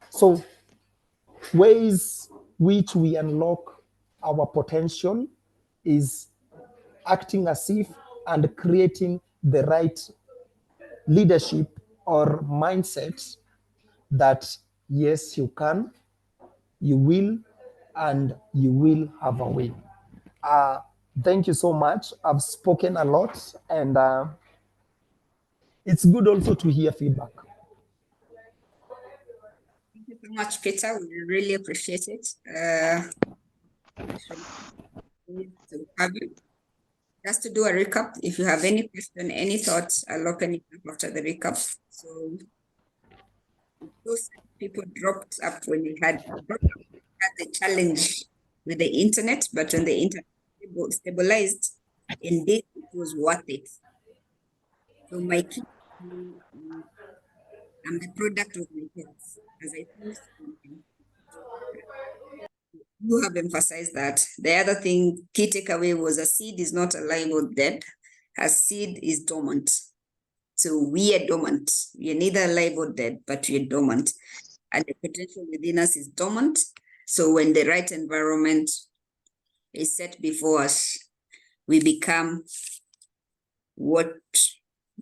so ways which we unlock our potential is acting as if and creating the right leadership or mindset that yes, you can, you will, and you will have a win. Thank you so much. I've spoken a lot, and it's good also to hear feedback. Thank you so much, Peter. We really appreciate it. To have you. Just to do a recap, if you have any question, any thoughts, I'll open it up after the recap. So those people dropped up when they had the challenge with the internet, but when the internet stabilized, indeed it was worth it. So my key, I'm the product of my thoughts. As I finish speaking, you have emphasized that. The other thing, key takeaway was a seed is not alive or dead. A seed is dormant. So we are dormant. We are neither alive or dead, but we are dormant. And the potential within us is dormant. So when the right environment is set before us, we become what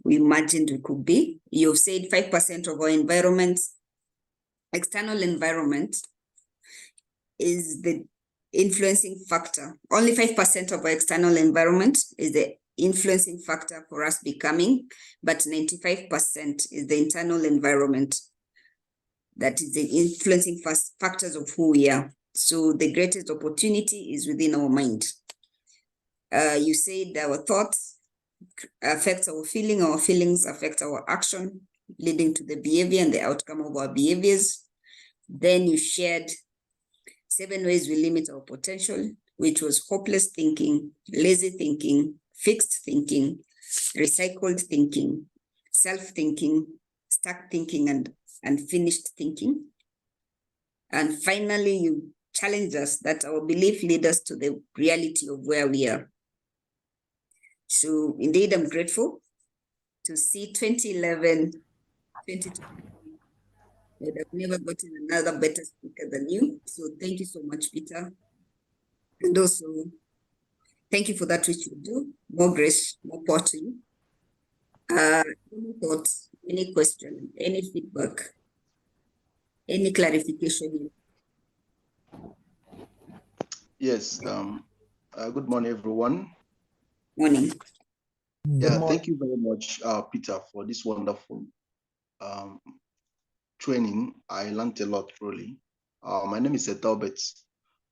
we imagined we could be. You've said 5% of our environment, external environment, is the influencing factor. Only 5% of our external environment is the influencing factor for us becoming, but 95% is the internal environment that is the influencing factors of who we are. So the greatest opportunity is within our mind. You said our thoughts affect our feelings affect our action, leading to the behavior and the outcome of our behaviors. Then you shared 7 ways we limit our potential, which was hopeless thinking, lazy thinking, fixed thinking, recycled thinking, self-thinking, stuck thinking, and unfinished thinking. And finally, you challenged us that our belief leads us to the reality of where we are. So indeed, I'm grateful to see 2011, 2020. I've never gotten another better speaker than you. So thank you so much, Peter. And also, thank you for that which you do. More grace, more power to you. Any thoughts, any question, any feedback, any clarification? Yes. Good morning, everyone. Morning. Yeah, thank you very much, Peter, for this wonderful training. I learned a lot, really. My name is Talbot.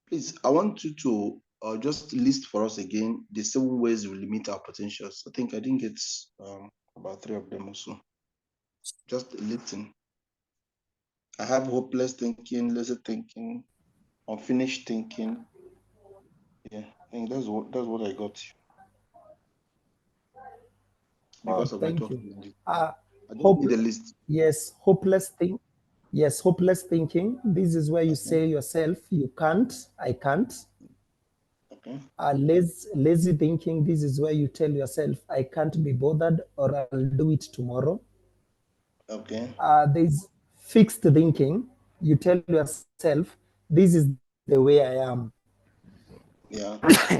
Please, I want you to just list for us again the 7 ways we limit our potentials. I think I didn't get about 3 of them also. Just listing. I have hopeless thinking, lazy thinking, unfinished thinking. Yeah, I think that's what I got. Because of Thank network. you. I just need a list. Yes, hopeless thinking. This is where you say yourself, you can't, I can't. Okay. Lazy thinking. This is where you tell yourself, I can't be bothered, or I'll do it tomorrow. Okay. There's fixed thinking. You tell yourself, this is the way I am. Yeah.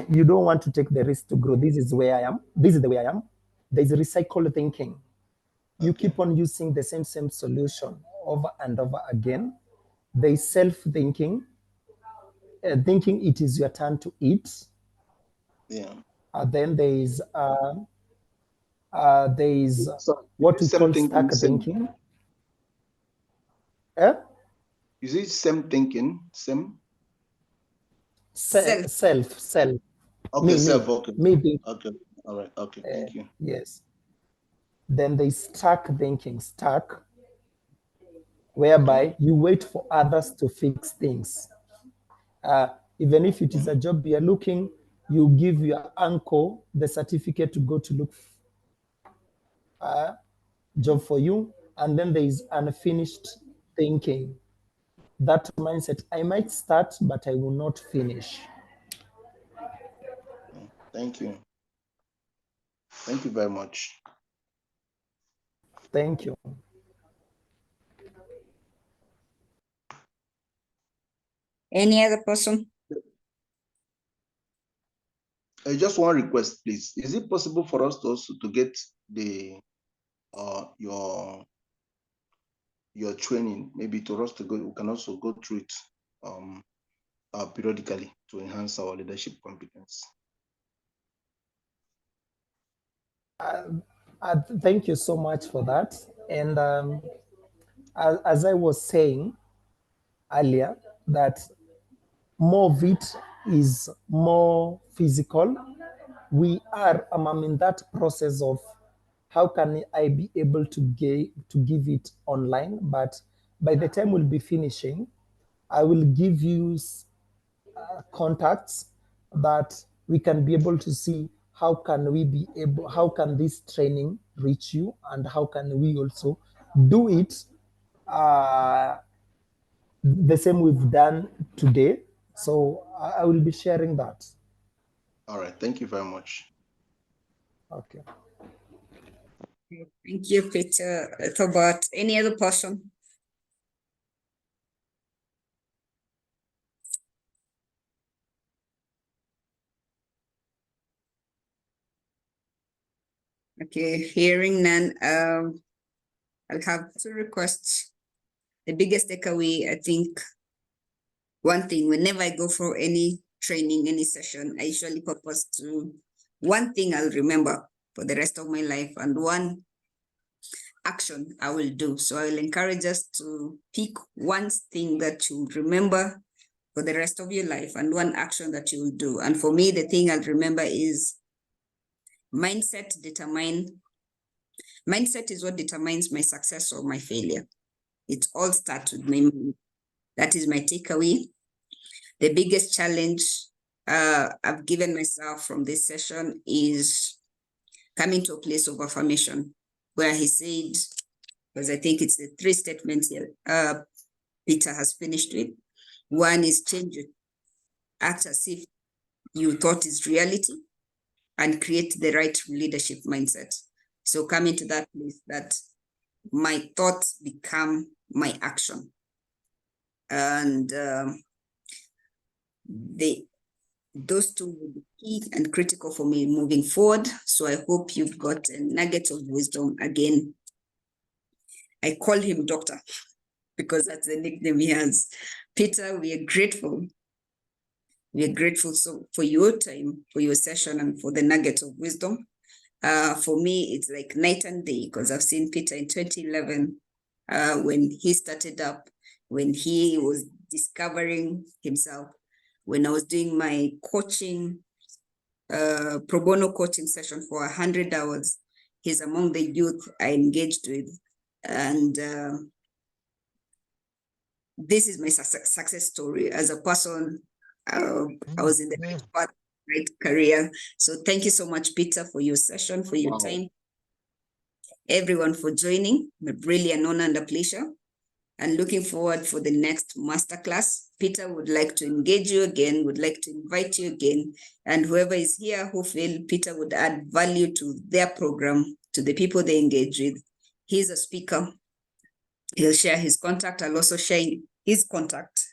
You don't want to take the risk to grow. This is where I am. This is the way I am. There's recycled thinking. You keep on using the same solution over and over again. There's self-thinking, thinking it is your turn to eat. Yeah. Then there's what we call stuck thinking. Is it same thinking? Same? Self. Okay, self. Okay. Me. Okay. All right. Okay. Thank you. Yes. Then there's stuck thinking. Stuck, whereby you wait for others to fix things. Even if it is a job you're looking, you give your uncle the certificate to go to look job for you, and then there is unfinished thinking. That mindset, I might start, but I will not finish. Thank you. Thank you very much. Thank you. Any other person? Just one request, please. Is it possible for us to also to get the your training, maybe to us to go? We can also go through it periodically to enhance our leadership competence. Thank you so much for that. And as I was saying earlier, that more of it is more physical. We are in that process of how can I be able to give it online. But by the time we'll be finishing, I will give you contacts that we can be able to see how can this training reach you, and how can we also do it the same we've done today. So I will be sharing that. All right. Thank you very much. Okay. Thank you, Peter. About any other person? Okay, hearing none, I'll have 2 requests. The biggest takeaway, I think, one thing, whenever I go for any training, any session, I usually purpose to one thing I'll remember for the rest of my life and one action I will do. So I will encourage us to pick one thing that you remember for the rest of your life and one action that you will do. And for me, the thing I'll remember is mindset is what determines my success or my failure. It all starts with my mind. That is my takeaway. The biggest challenge I've given myself from this session is coming to a place of affirmation, where he said, because I think it's the 3 statements here, Peter has finished with. One is change it, act as if you thought is reality, and create the right leadership mindset. So coming to that place that my thoughts become my action. And those two will be key and critical for me moving forward. So I hope you've got a nugget of wisdom. Again, I call him Doctor because that's the nickname he has. Peter, we are grateful. We are grateful for your time, for your session, and for the nugget of wisdom. For me, it's like night and day, because I've seen Peter in 2011 when he started up, when he was discovering himself, when I was doing my coaching, pro bono coaching session for 100 hours. He's among the youth I engaged with. And this is my success story. As a person, I was in the right path, right career. So thank you so much, Peter, for your session, for your time. Everyone for joining. Really an honor and a pleasure. And looking forward for the next masterclass. Peter would like to engage you again, would like to invite you again. And whoever is here who feel Peter would add value to their program, to the people they engage with, he's a speaker. He'll share his contact. I'll also share his contact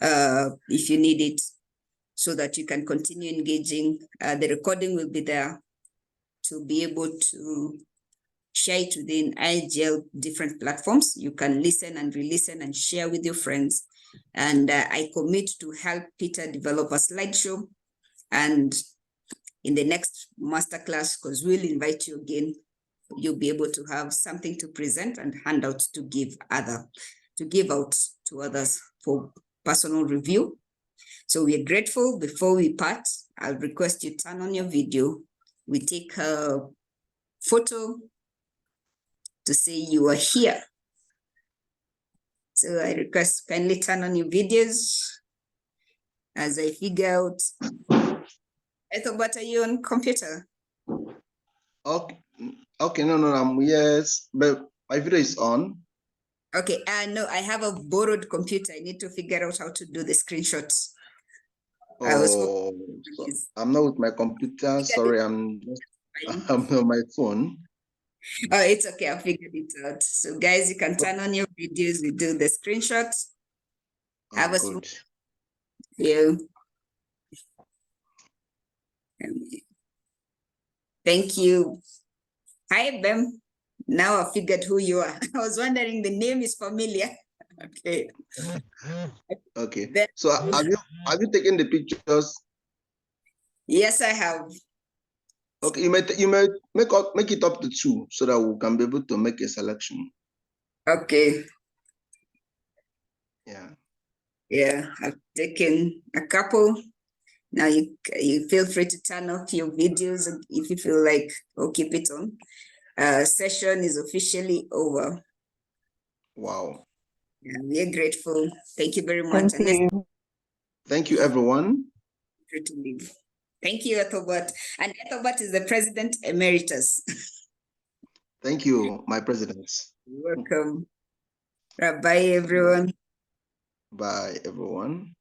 if you need it, so that you can continue engaging. The recording will be there to be able to share it within IIGL different platforms. You can listen and re-listen and share with your friends. And I commit to help Peter develop a slideshow. And in the next masterclass, because we'll invite you again, you'll be able to have something to present and handouts to give out to others for personal review. So we are grateful. Before we part, I'll request you turn on your video. We take a photo to say you are here. So I request kindly turn on your videos as I figure out. Ethobert, are you on computer? Okay, no, yes, but my video is on. Okay, no, I have a borrowed computer. I need to figure out how to do the screenshots. Oh, so I'm not with my computer. Sorry, I'm on my phone. Oh, it's okay. I figured it out. So guys, you can turn on your videos. We do the screenshots. Have a Good. Yeah. Thank you. Hi, Bem. Now I figured who you are. I was wondering, the name is familiar. Okay. Okay. Then, So have you taken the pictures? yes, I have. Okay, you may make it up to 2 so that we can be able to make a selection. Okay. Yeah. Yeah, I've taken a couple. Now you feel free to turn off your videos if you feel like, or keep it on. Session is officially over. Wow. Yeah, we are grateful. Thank you very much. Thank you, everyone. To leave. Thank you, Ethobert. And Ethobert is the President Emeritus. Thank you, my presidents. You're welcome. Bye, everyone. Bye, everyone.